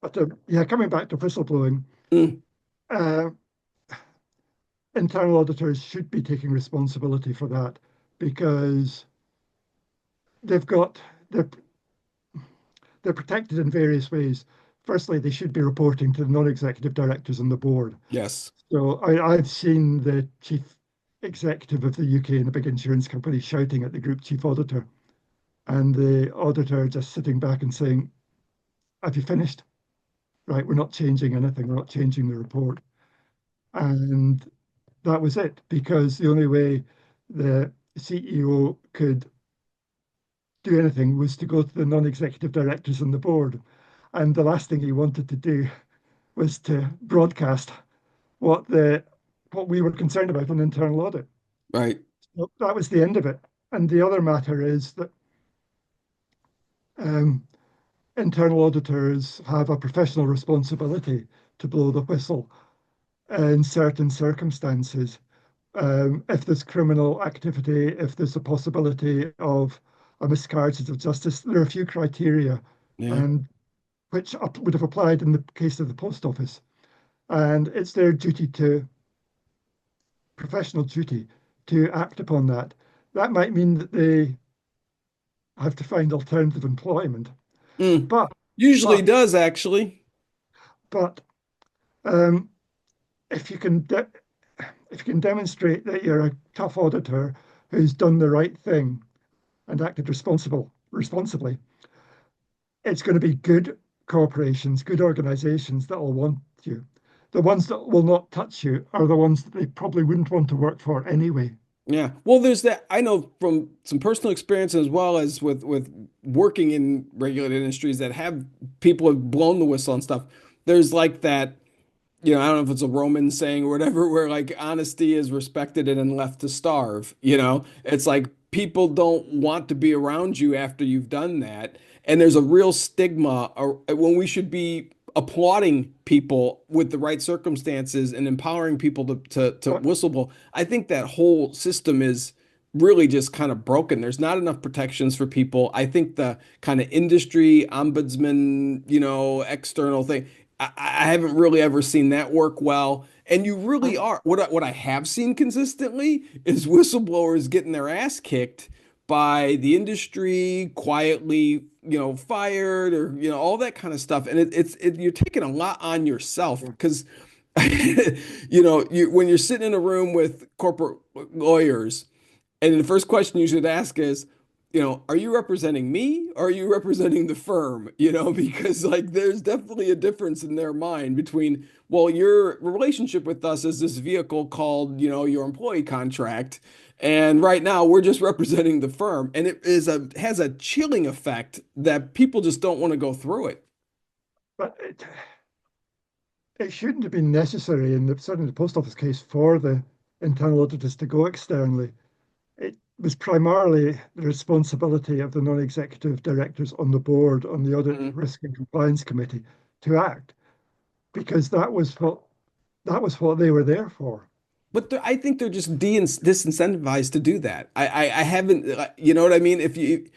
but yeah, coming back to whistleblowing, Mm, uh, internal auditors should be taking responsibility for that because they've got they're they're protected in various ways. Firstly, they should be reporting to the non-executive directors on the board. yes. So I've seen the chief executive of the UK in a big insurance company shouting at the group chief auditor, and the auditor just sitting back and saying, "Have you finished? Right, we're not changing anything. We're not changing the report." And that was it, because the only way the CEO could do anything was to go to the non-executive directors on the board. And the last thing he wanted to do was to broadcast what the what we were concerned about on internal audit. Right. So that was the end of it. And the other matter is that um, internal auditors have a professional responsibility to blow the whistle in certain circumstances. If there's criminal activity, if there's a possibility of a miscarriage of justice, there are a few criteria, Yeah. and which would have applied in the case of the post office. And it's their duty to professional duty to act upon that. That might mean that they have to find alternative employment, Mm. but Usually but does actually. but um, if you can if you can demonstrate that you're a tough auditor who's done the right thing and acted responsibly, it's going to be good corporations, good organizations that will want you. The ones that will not touch you are the ones that they probably wouldn't want to work for anyway. Yeah. Well, there's that. I know from some personal experience as well as with working in regulated industries that have people have blown the whistle and stuff. There's like that, I don't know if it's a Roman saying or whatever, where like honesty is respected and then left to starve. It's like people don't want to be around you after you've done that. And there's a real stigma when we should be applauding people with the right circumstances and empowering people to But whistleblow. I think that whole system is really just kind of broken. There's not enough protections for people. I think the kind of industry ombudsman, external thing. I haven't really ever seen that work well. And you really um, are. What I have seen consistently is whistleblowers getting their ass kicked by the industry, quietly, fired or, all that kind of stuff. And you're taking a lot on yourself yeah. because, when you're sitting in a room with corporate lawyers, and the first question you should ask is, are you representing me or are you representing the firm? Because like there's definitely a difference in their mind between, well, your relationship with us is this vehicle called, your employee contract. And right now we're just representing the firm. And has a chilling effect that people just don't want to go through it. But it shouldn't have been necessary in certainly the post office case for the internal auditors to go externally. It was primarily the responsibility of the non-executive directors on the board, on the Audit, Mhm. Risk and Compliance Committee, to act, because that was what they were there for. But I think they're just disincentivized to do that. I haven't, you know what I mean? If you,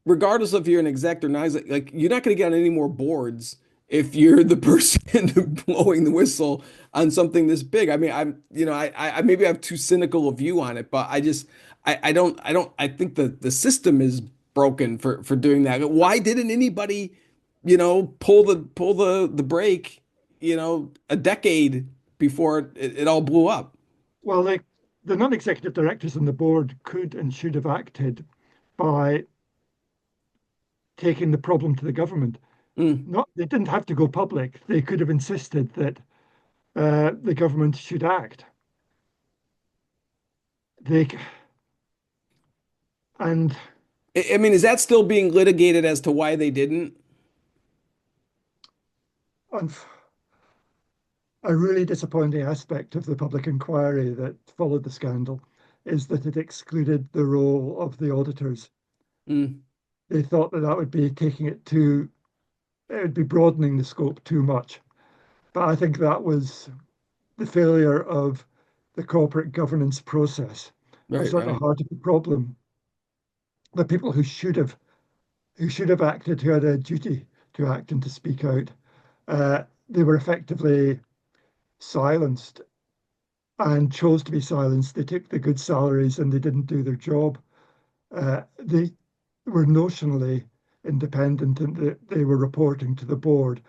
regardless of if you're an exec or not, like you're not going to get on any more boards if you're the person blowing the whistle on something this big. I mean, I maybe I have too cynical a view on it, but I think the system is broken for doing that. Why didn't anybody, pull the brake, a decade before it all blew up? Well, the non-executive directors on the board could and should have acted by taking the problem to the government. Mm. Not, they didn't have to go public. They could have insisted that the government should act. They and I mean, is that still being litigated as to why they didn't? a really disappointing aspect of the public inquiry that followed the scandal is that it excluded the role of the auditors. Mm, They thought that that would be taking it too, it would be broadening the scope too much. But I think that was the failure of the corporate governance process right, was at the right, heart of the problem. The people who should have acted, who had a duty to act and to speak out, they were effectively silenced and chose to be silenced. They took the good salaries and they didn't do their job. They were notionally independent and they were reporting to the board,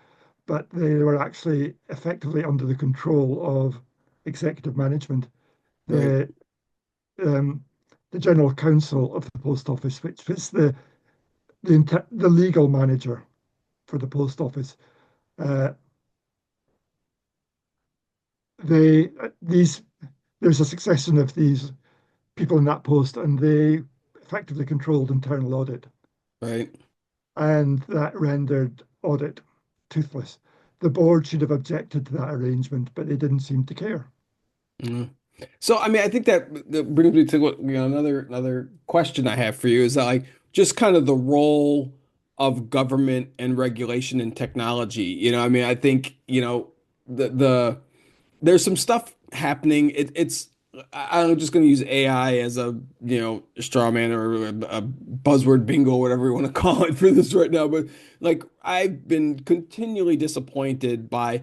but they were actually effectively under the control of executive management. right, The um, the general counsel of the post office, which was the legal manager for the post office, uh, these there's a succession of these people in that post, and they effectively controlled internal audit, right. and that rendered audit toothless. The board should have objected to that arrangement, but they didn't seem to care. Mm. So, I mean, I think that brings me to another question I have for you is that like just kind of the role of government and regulation in technology. I mean, I think, the there's some stuff happening. I'm just going to use AI as a, straw man or a buzzword bingo, whatever you want to call it for this right now. But like, I've been continually disappointed by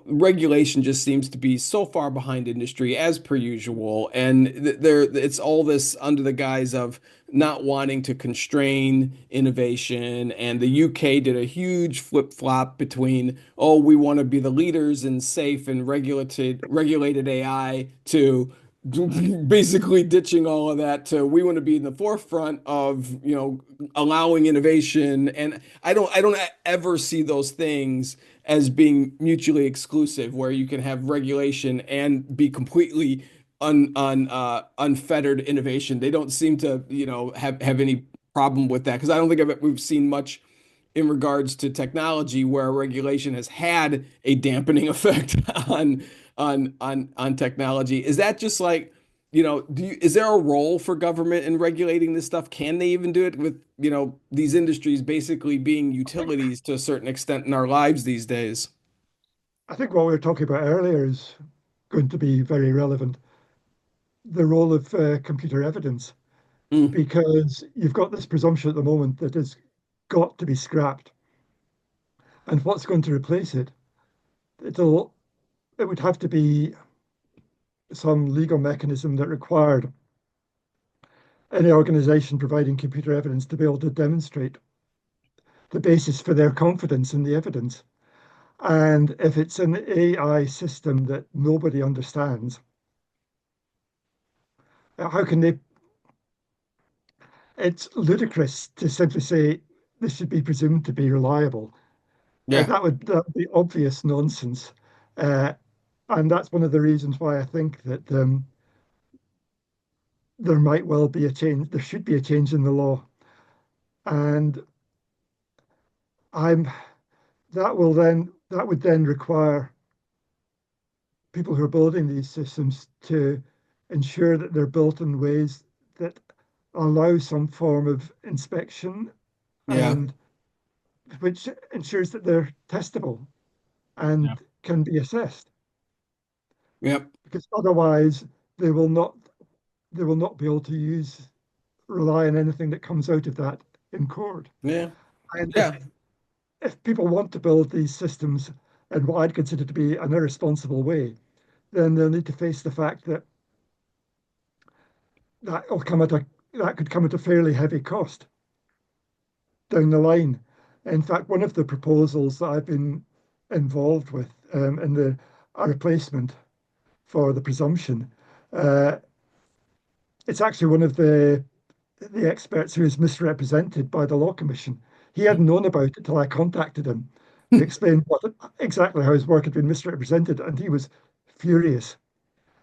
regulation just seems to be so far behind industry as per usual. And it's all this under the guise of not wanting to constrain innovation. And the UK did a huge flip-flop between, oh, we want to be the leaders in safe and regulated AI to basically ditching all of that to we want to be in the forefront of, allowing innovation. And I don't ever see those things as being mutually exclusive, where you can have regulation and be completely unfettered innovation. They don't seem to, have any problem with that because I don't think we've seen much in regards to technology where regulation has had a dampening effect on technology. Is that just like, is there a role for government in regulating this stuff? Can they even do it with, these industries basically being I think utilities to a certain extent in our lives these days? I think what we were talking about earlier is going to be very relevant. The role of computer evidence, Mm, because you've got this presumption at the moment that has got to be scrapped. And what's going to replace it? It'll it would have to be some legal mechanism that required any organization providing computer evidence to be able to demonstrate the basis for their confidence in the evidence. And if it's an AI system that nobody understands, how can they? It's ludicrous to simply say this should be presumed to be reliable. yeah, That would be obvious nonsense. Uh, and that's one of the reasons why I think that there might well be a change. There should be a change in the law, and I'm that would then require people who are building these systems to ensure that they're built in ways that allow some form of inspection yeah. and which ensures that they're testable Yeah. and can be assessed. Yep. because otherwise they will not they will not be able to rely on anything that comes out of that in court. Yeah. And Yeah. if people want to build these systems in what I'd consider to be an irresponsible way, then they'll need to face the fact that that could come at a fairly heavy cost down the line. In fact, one of the proposals that I've been involved with in the a replacement for the presumption, uh, it's actually one of the experts who is misrepresented by the Law Commission. He hadn't known about it till I contacted him to explain exactly how his work had been misrepresented, and he was furious.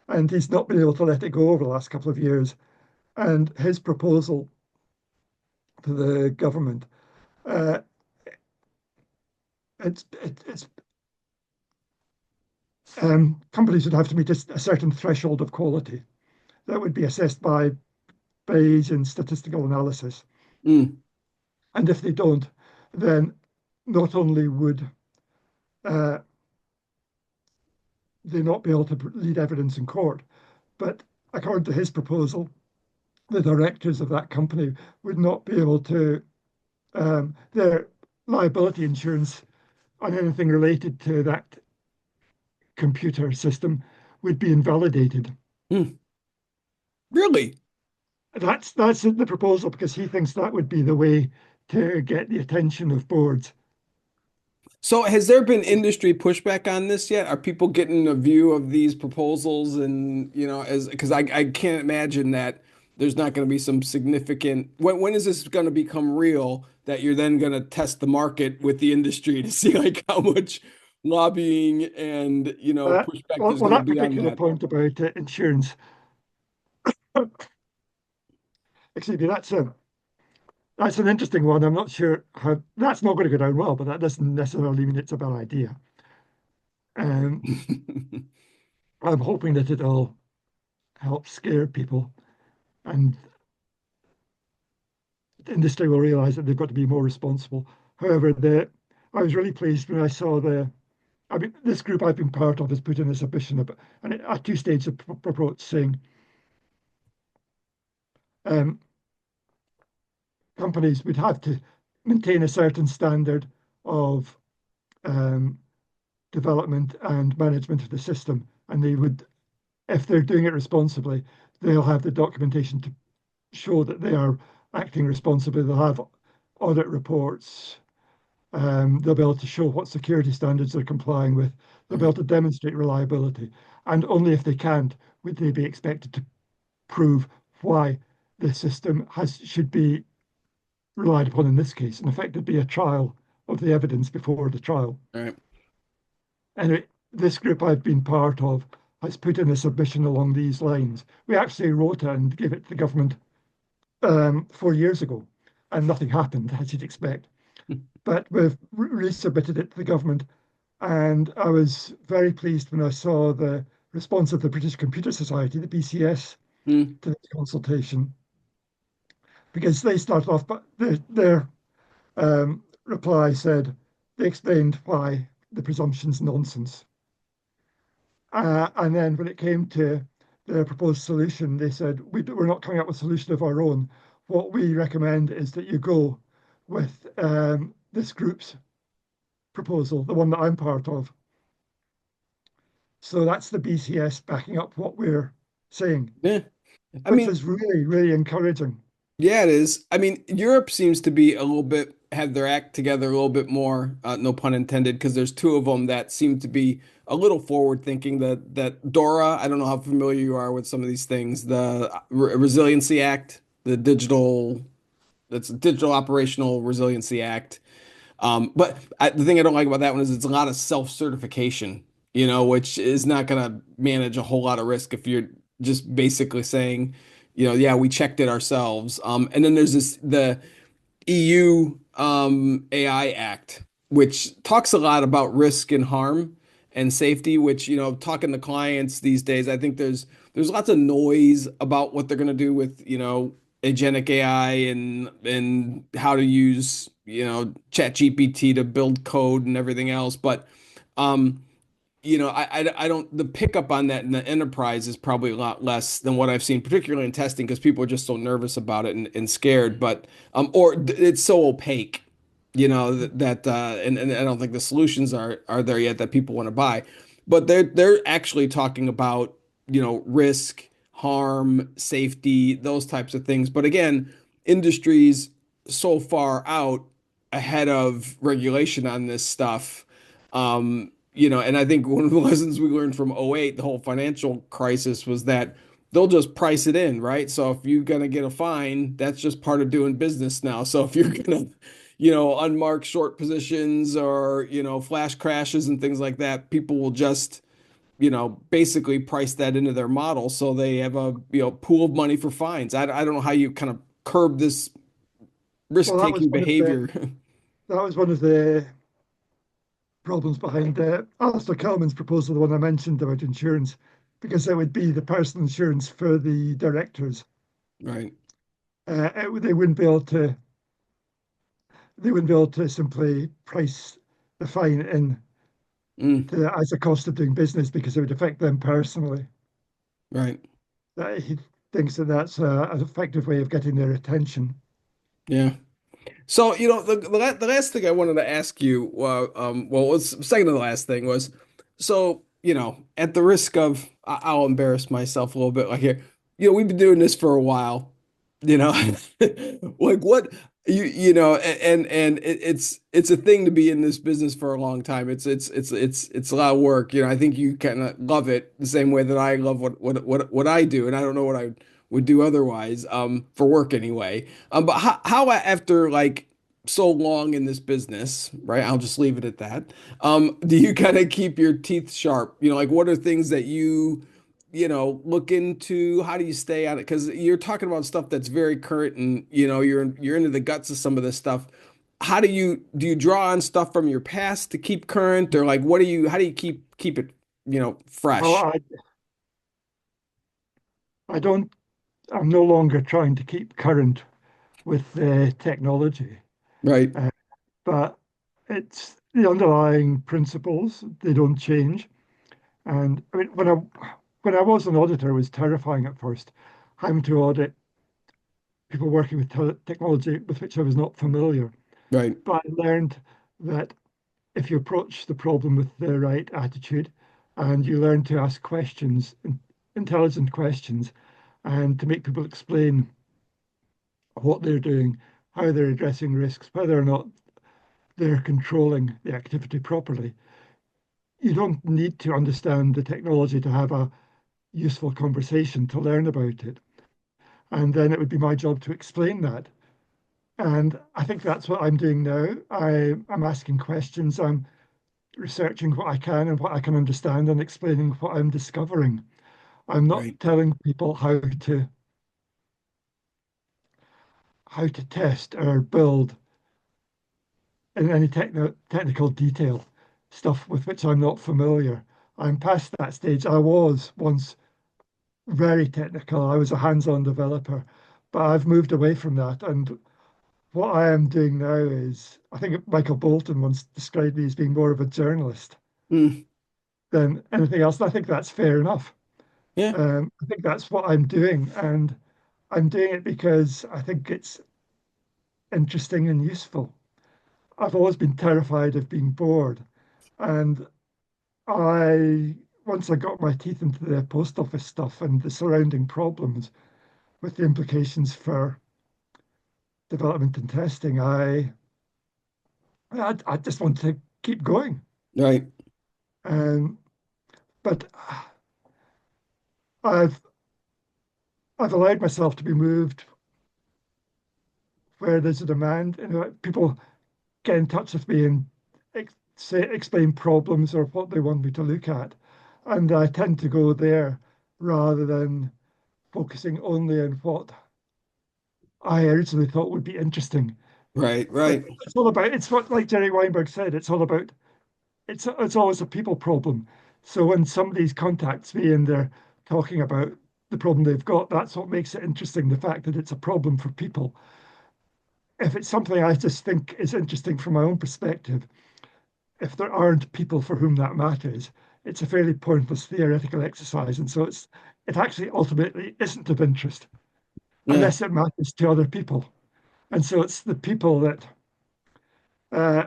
And he's not been able to let it go over the last couple of years. And his proposal to the government, uh, it's companies would have to meet a certain threshold of quality that would be assessed by Bayesian statistical analysis. Mm. And if they don't, then not only would uh, they not be able to lead evidence in court, but according to his proposal, the directors of that company would not be able to, their liability insurance on anything related to that computer system would be invalidated. Mm. Really? That's the proposal because he thinks that would be the way to get the attention of boards. So has there been industry pushback on this yet? Are people getting a view of these proposals and, as because I can't imagine that there's not going to be some significant when is this going to become real that you're then going to test the market with the industry to see like how much lobbying and, pushback there's Well, going to that be on particular that. point about insurance, excuse me, that's an interesting one. I'm not sure how that's not going to go down well, but that doesn't necessarily mean it's a bad idea. Um, I'm hoping that it'll help scare people, and the industry will realize that they've got to be more responsible. However, I was really pleased when I saw I mean, this group I've been part of has put in a submission about, and at two stages of approach saying um, companies would have to maintain a certain standard of um, development and management of the system, and they would, if they're doing it responsibly, they'll have the documentation to show that they are acting responsibly. They'll have audit reports. They'll be able to show what security standards they're complying with. They'll be able to demonstrate reliability. And only if they can't would they be expected to prove why the system should be relied upon in this case. In effect, it'd be a trial of the evidence before the trial. All right. And this group I've been part of has put in a submission along these lines. We actually wrote it and gave it to the government 4 years ago, and nothing happened, as you'd expect. But we've resubmitted it to the government, and I was very pleased when I saw the response of the British Computer Society, the BCS, Mm. to this consultation, because they started off, but their reply said they explained why the presumption's nonsense. And then when it came to the proposed solution, they said, we're not coming up with a solution of our own. What we recommend is that you go with this group's proposal, the one that I'm part of. So that's the BCS backing up what we're saying, Yeah. I which mean, is really, really encouraging. yeah, it is. I mean, Europe seems to be a little bit have their act together a little bit more, no pun intended, because there's two of them that seem to be a little forward thinking. That DORA, I don't know how familiar you are with some of these things. The Resiliency Act, that's Digital Operational Resiliency Act. But the thing I don't like about that one is it's a lot of self-certification, which is not going to manage a whole lot of risk if you're just basically saying, yeah, we checked it ourselves. And then there's the EU AI Act, which talks a lot about risk and harm and safety, which, talking to clients these days, I think there's lots of noise about what they're going to do with, agentic AI and how to use, Chat GPT to build code and everything else. But um I don't, the pickup on that in the enterprise is probably a lot less than what I've seen, particularly in testing, because people are just so nervous about it and scared. But it's so opaque, and I don't think the solutions are there yet that people want to buy. But they're actually talking about, risk, harm, safety, those types of things. But again, industries so far out ahead of regulation on this stuff. And I think one of the lessons we learned from '08, the whole financial crisis, was that they'll just price it in, right? So if you're gonna get a fine, that's just part of doing business now. So if you're gonna, unmark short positions or, flash crashes and things like that, people will just, basically price that into their model so they have a, pool of money for fines. I don't know how you kind of curb this Well, that was risk-taking one of the behavior. that was one of the problems behind Alistair Kelman's proposal, the one I mentioned about insurance, because it would be the personal insurance for the directors. Right. They wouldn't be able to simply price the fine in Mm, as a cost of doing business because it would affect them personally. right. He thinks that that's an effective way of getting their attention. Yeah. So, the last thing I wanted to ask you, was second to the last thing was, so, at the risk of, I'll embarrass myself a little bit like here, we've been doing this for a while, you know, like what it's a thing to be in this business for a long time. It's a lot of work. I think you kind of love it the same way that I love what I do, and I don't know what I would do otherwise, for work anyway. But how after like so long in this business, right? I'll just leave it at that. Do you kind of keep your teeth sharp? Like what are things that look into? How do you stay on it? Because you're talking about stuff that's very current, and you're into the guts of some of this stuff. How do you draw on stuff from your past to keep current, or like how do you keep it, Well, fresh? I don't. I'm no longer trying to keep current with the technology, Right, uh, but it's the underlying principles. They don't change. And I mean, when I was an auditor, it was terrifying at first, having to audit people working with technology with which I was not familiar. right, But I learned that if you approach the problem with the right attitude and you learn to ask questions, intelligent questions, and to make people explain what they're doing, how they're addressing risks, whether or not they're controlling the activity properly, you don't need to understand the technology to have a useful conversation to learn about it. And then it would be my job to explain that. And I think that's what I'm doing now. I'm asking questions. I'm researching what I can and what I can understand and explaining what I'm discovering. I'm not right, telling people how to test or build in any technical detail stuff with which I'm not familiar. I'm past that stage. I was once very technical. I was a hands-on developer, but I've moved away from that. And what I am doing now is, I think Michael Bolton once described me as being more of a journalist mm, than anything else. And I think that's fair enough. yeah, I think that's what I'm doing, and I'm doing it because I think it's interesting and useful. I've always been terrified of being bored, and I once I got my teeth into the post office stuff and the surrounding problems with the implications for development and testing, I just want to keep going. right, Um, but I've I've allowed myself to be moved where there's a demand. People get in touch with me and explain problems or what they want me to look at, and I tend to go there rather than focusing only on what I originally thought would be interesting. right, But right, it's all about, it's what, like Jerry Weinberg said, it's all about, it's always a people problem. So when somebody's contacts me and they're talking about the problem they've got, that's what makes it interesting, the fact that it's a problem for people. If it's something I just think is interesting from my own perspective, if there aren't people for whom that matters, it's a fairly pointless theoretical exercise, and so it actually ultimately isn't of interest Yeah. unless it matters to other people. And so it's the people uh,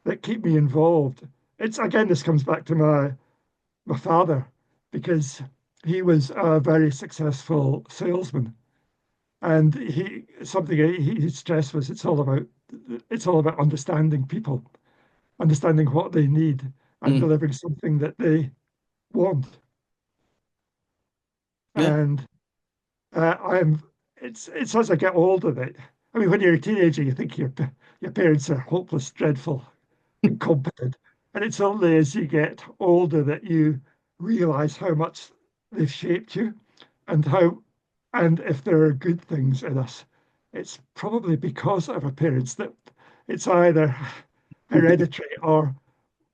that keep me involved. It's again, this comes back to my father because he was a very successful salesman, and he something he stressed was it's all about understanding people, understanding what they need, and Mm. delivering something that they want. Yeah. And I'm it's as I get older that I mean, when you're a teenager, you think your parents are hopeless, dreadful, incompetent, and it's only as you get older that you realize how much they've shaped you, and how and if there are good things in us, it's probably because of our parents that it's either hereditary or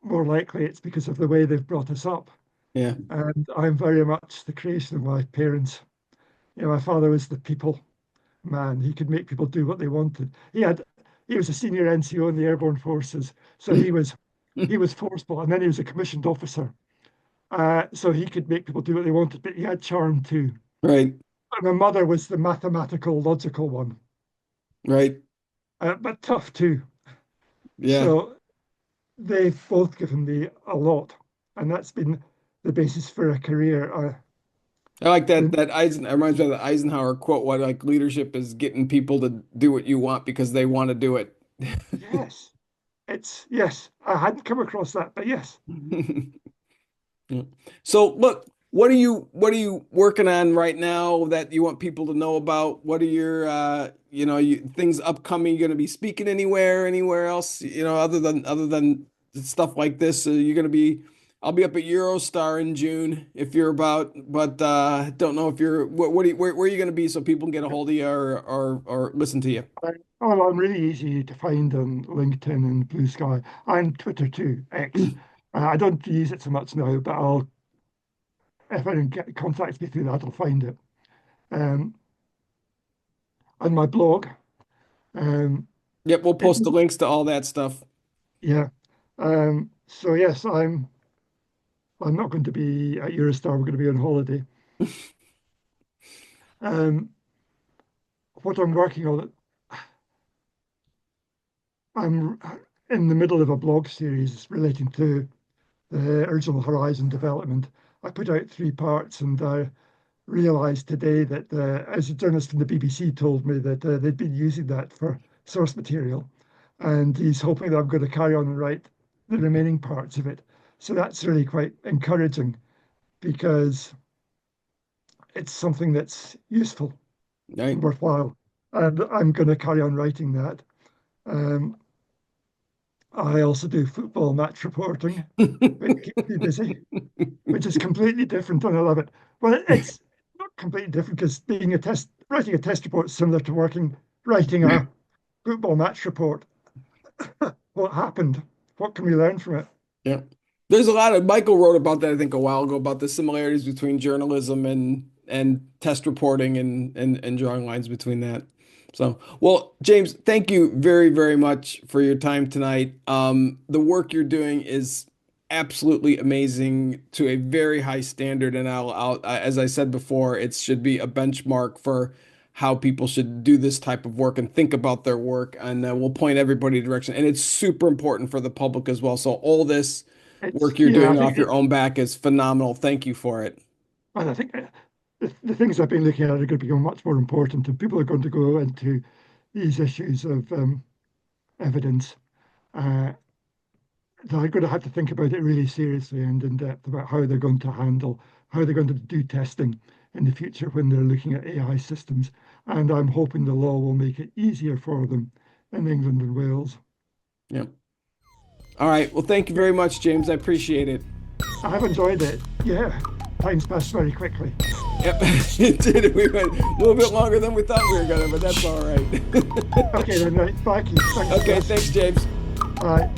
more likely it's because of the way they've brought us up. Yeah. And I'm very much the creation of my parents. You know, my father was the people man. He could make people do what they wanted. He was a senior NCO in the airborne forces, so he was forceful, and then he was a commissioned officer. So he could make people do what they wanted, but he had charm too. Right. And my mother was the mathematical, logical one, Right. but tough too. Yeah. So they've both given me a lot, and that's been the basis for a career. I like that And that Eisen it reminds me of the Eisenhower quote, what like leadership is getting people to do what you want because they want to do it. yes, yes, I hadn't come across that, but yes. Yeah. So look, what are you working on right now that you want people to know about? What are your things upcoming? You going to be speaking anywhere else, other than stuff like this? You're going to be I'll be up at Eurostar in June if you're about, but don't know if you're what are you, where are you going to be so people can get a hold of you or listen to you. I'm really easy to find on LinkedIn and Blue Sky and Twitter too, X. I don't use it so much now, but if anyone contacts me through that, I'll find it. Um, and my blog, um, Yep, we'll it post the links to all that stuff. yeah. So yes, I'm not going to be at Eurostar. We're going to be on holiday. Um, what I'm working on, I'm in the middle of a blog series relating to the original Horizon development. I put out 3 parts, and I realized today that, as a journalist from the BBC told me, that they'd been using that for source material, and he's hoping that I'm going to carry on and write the remaining parts of it. So that's really quite encouraging because it's something that's useful and Right. worthwhile, and I'm going to carry on writing that. Um, I also do football match reporting, which keeps me busy, which is completely different, and I love it. Well, it's not completely different because writing a test report is similar to writing a football match report. What happened? What can we learn from it? Yeah. There's a lot of Michael wrote about that, I think, a while ago about the similarities between journalism and test reporting and drawing lines between that. So, well, James, thank you very, very much for your time tonight. The work you're doing is absolutely amazing to a very high standard, and as I said before, it should be a benchmark for how people should do this type of work and think about their work, and we'll point everybody direction. And it's super important for the public as well. So all this It's work you're yeah, I doing think off your own back is phenomenal. Thank you for it. and I think the things I've been looking at are going to become much more important, and people are going to go into these issues of evidence. Uh, they're going to have to think about it really seriously and in depth about how they're going to do testing in the future when they're looking at AI systems. And I'm hoping the law will make it easier for them in England and Wales. Yeah. All right. Well, thank you very much, James. I appreciate it. I have enjoyed it. Yeah, time's passed very quickly. Yep, it did. We went a little bit longer than we thought we were gonna, but that's all right. Okay, then, right. Thank you. Thanks, Okay, Chris. thanks, James. Bye.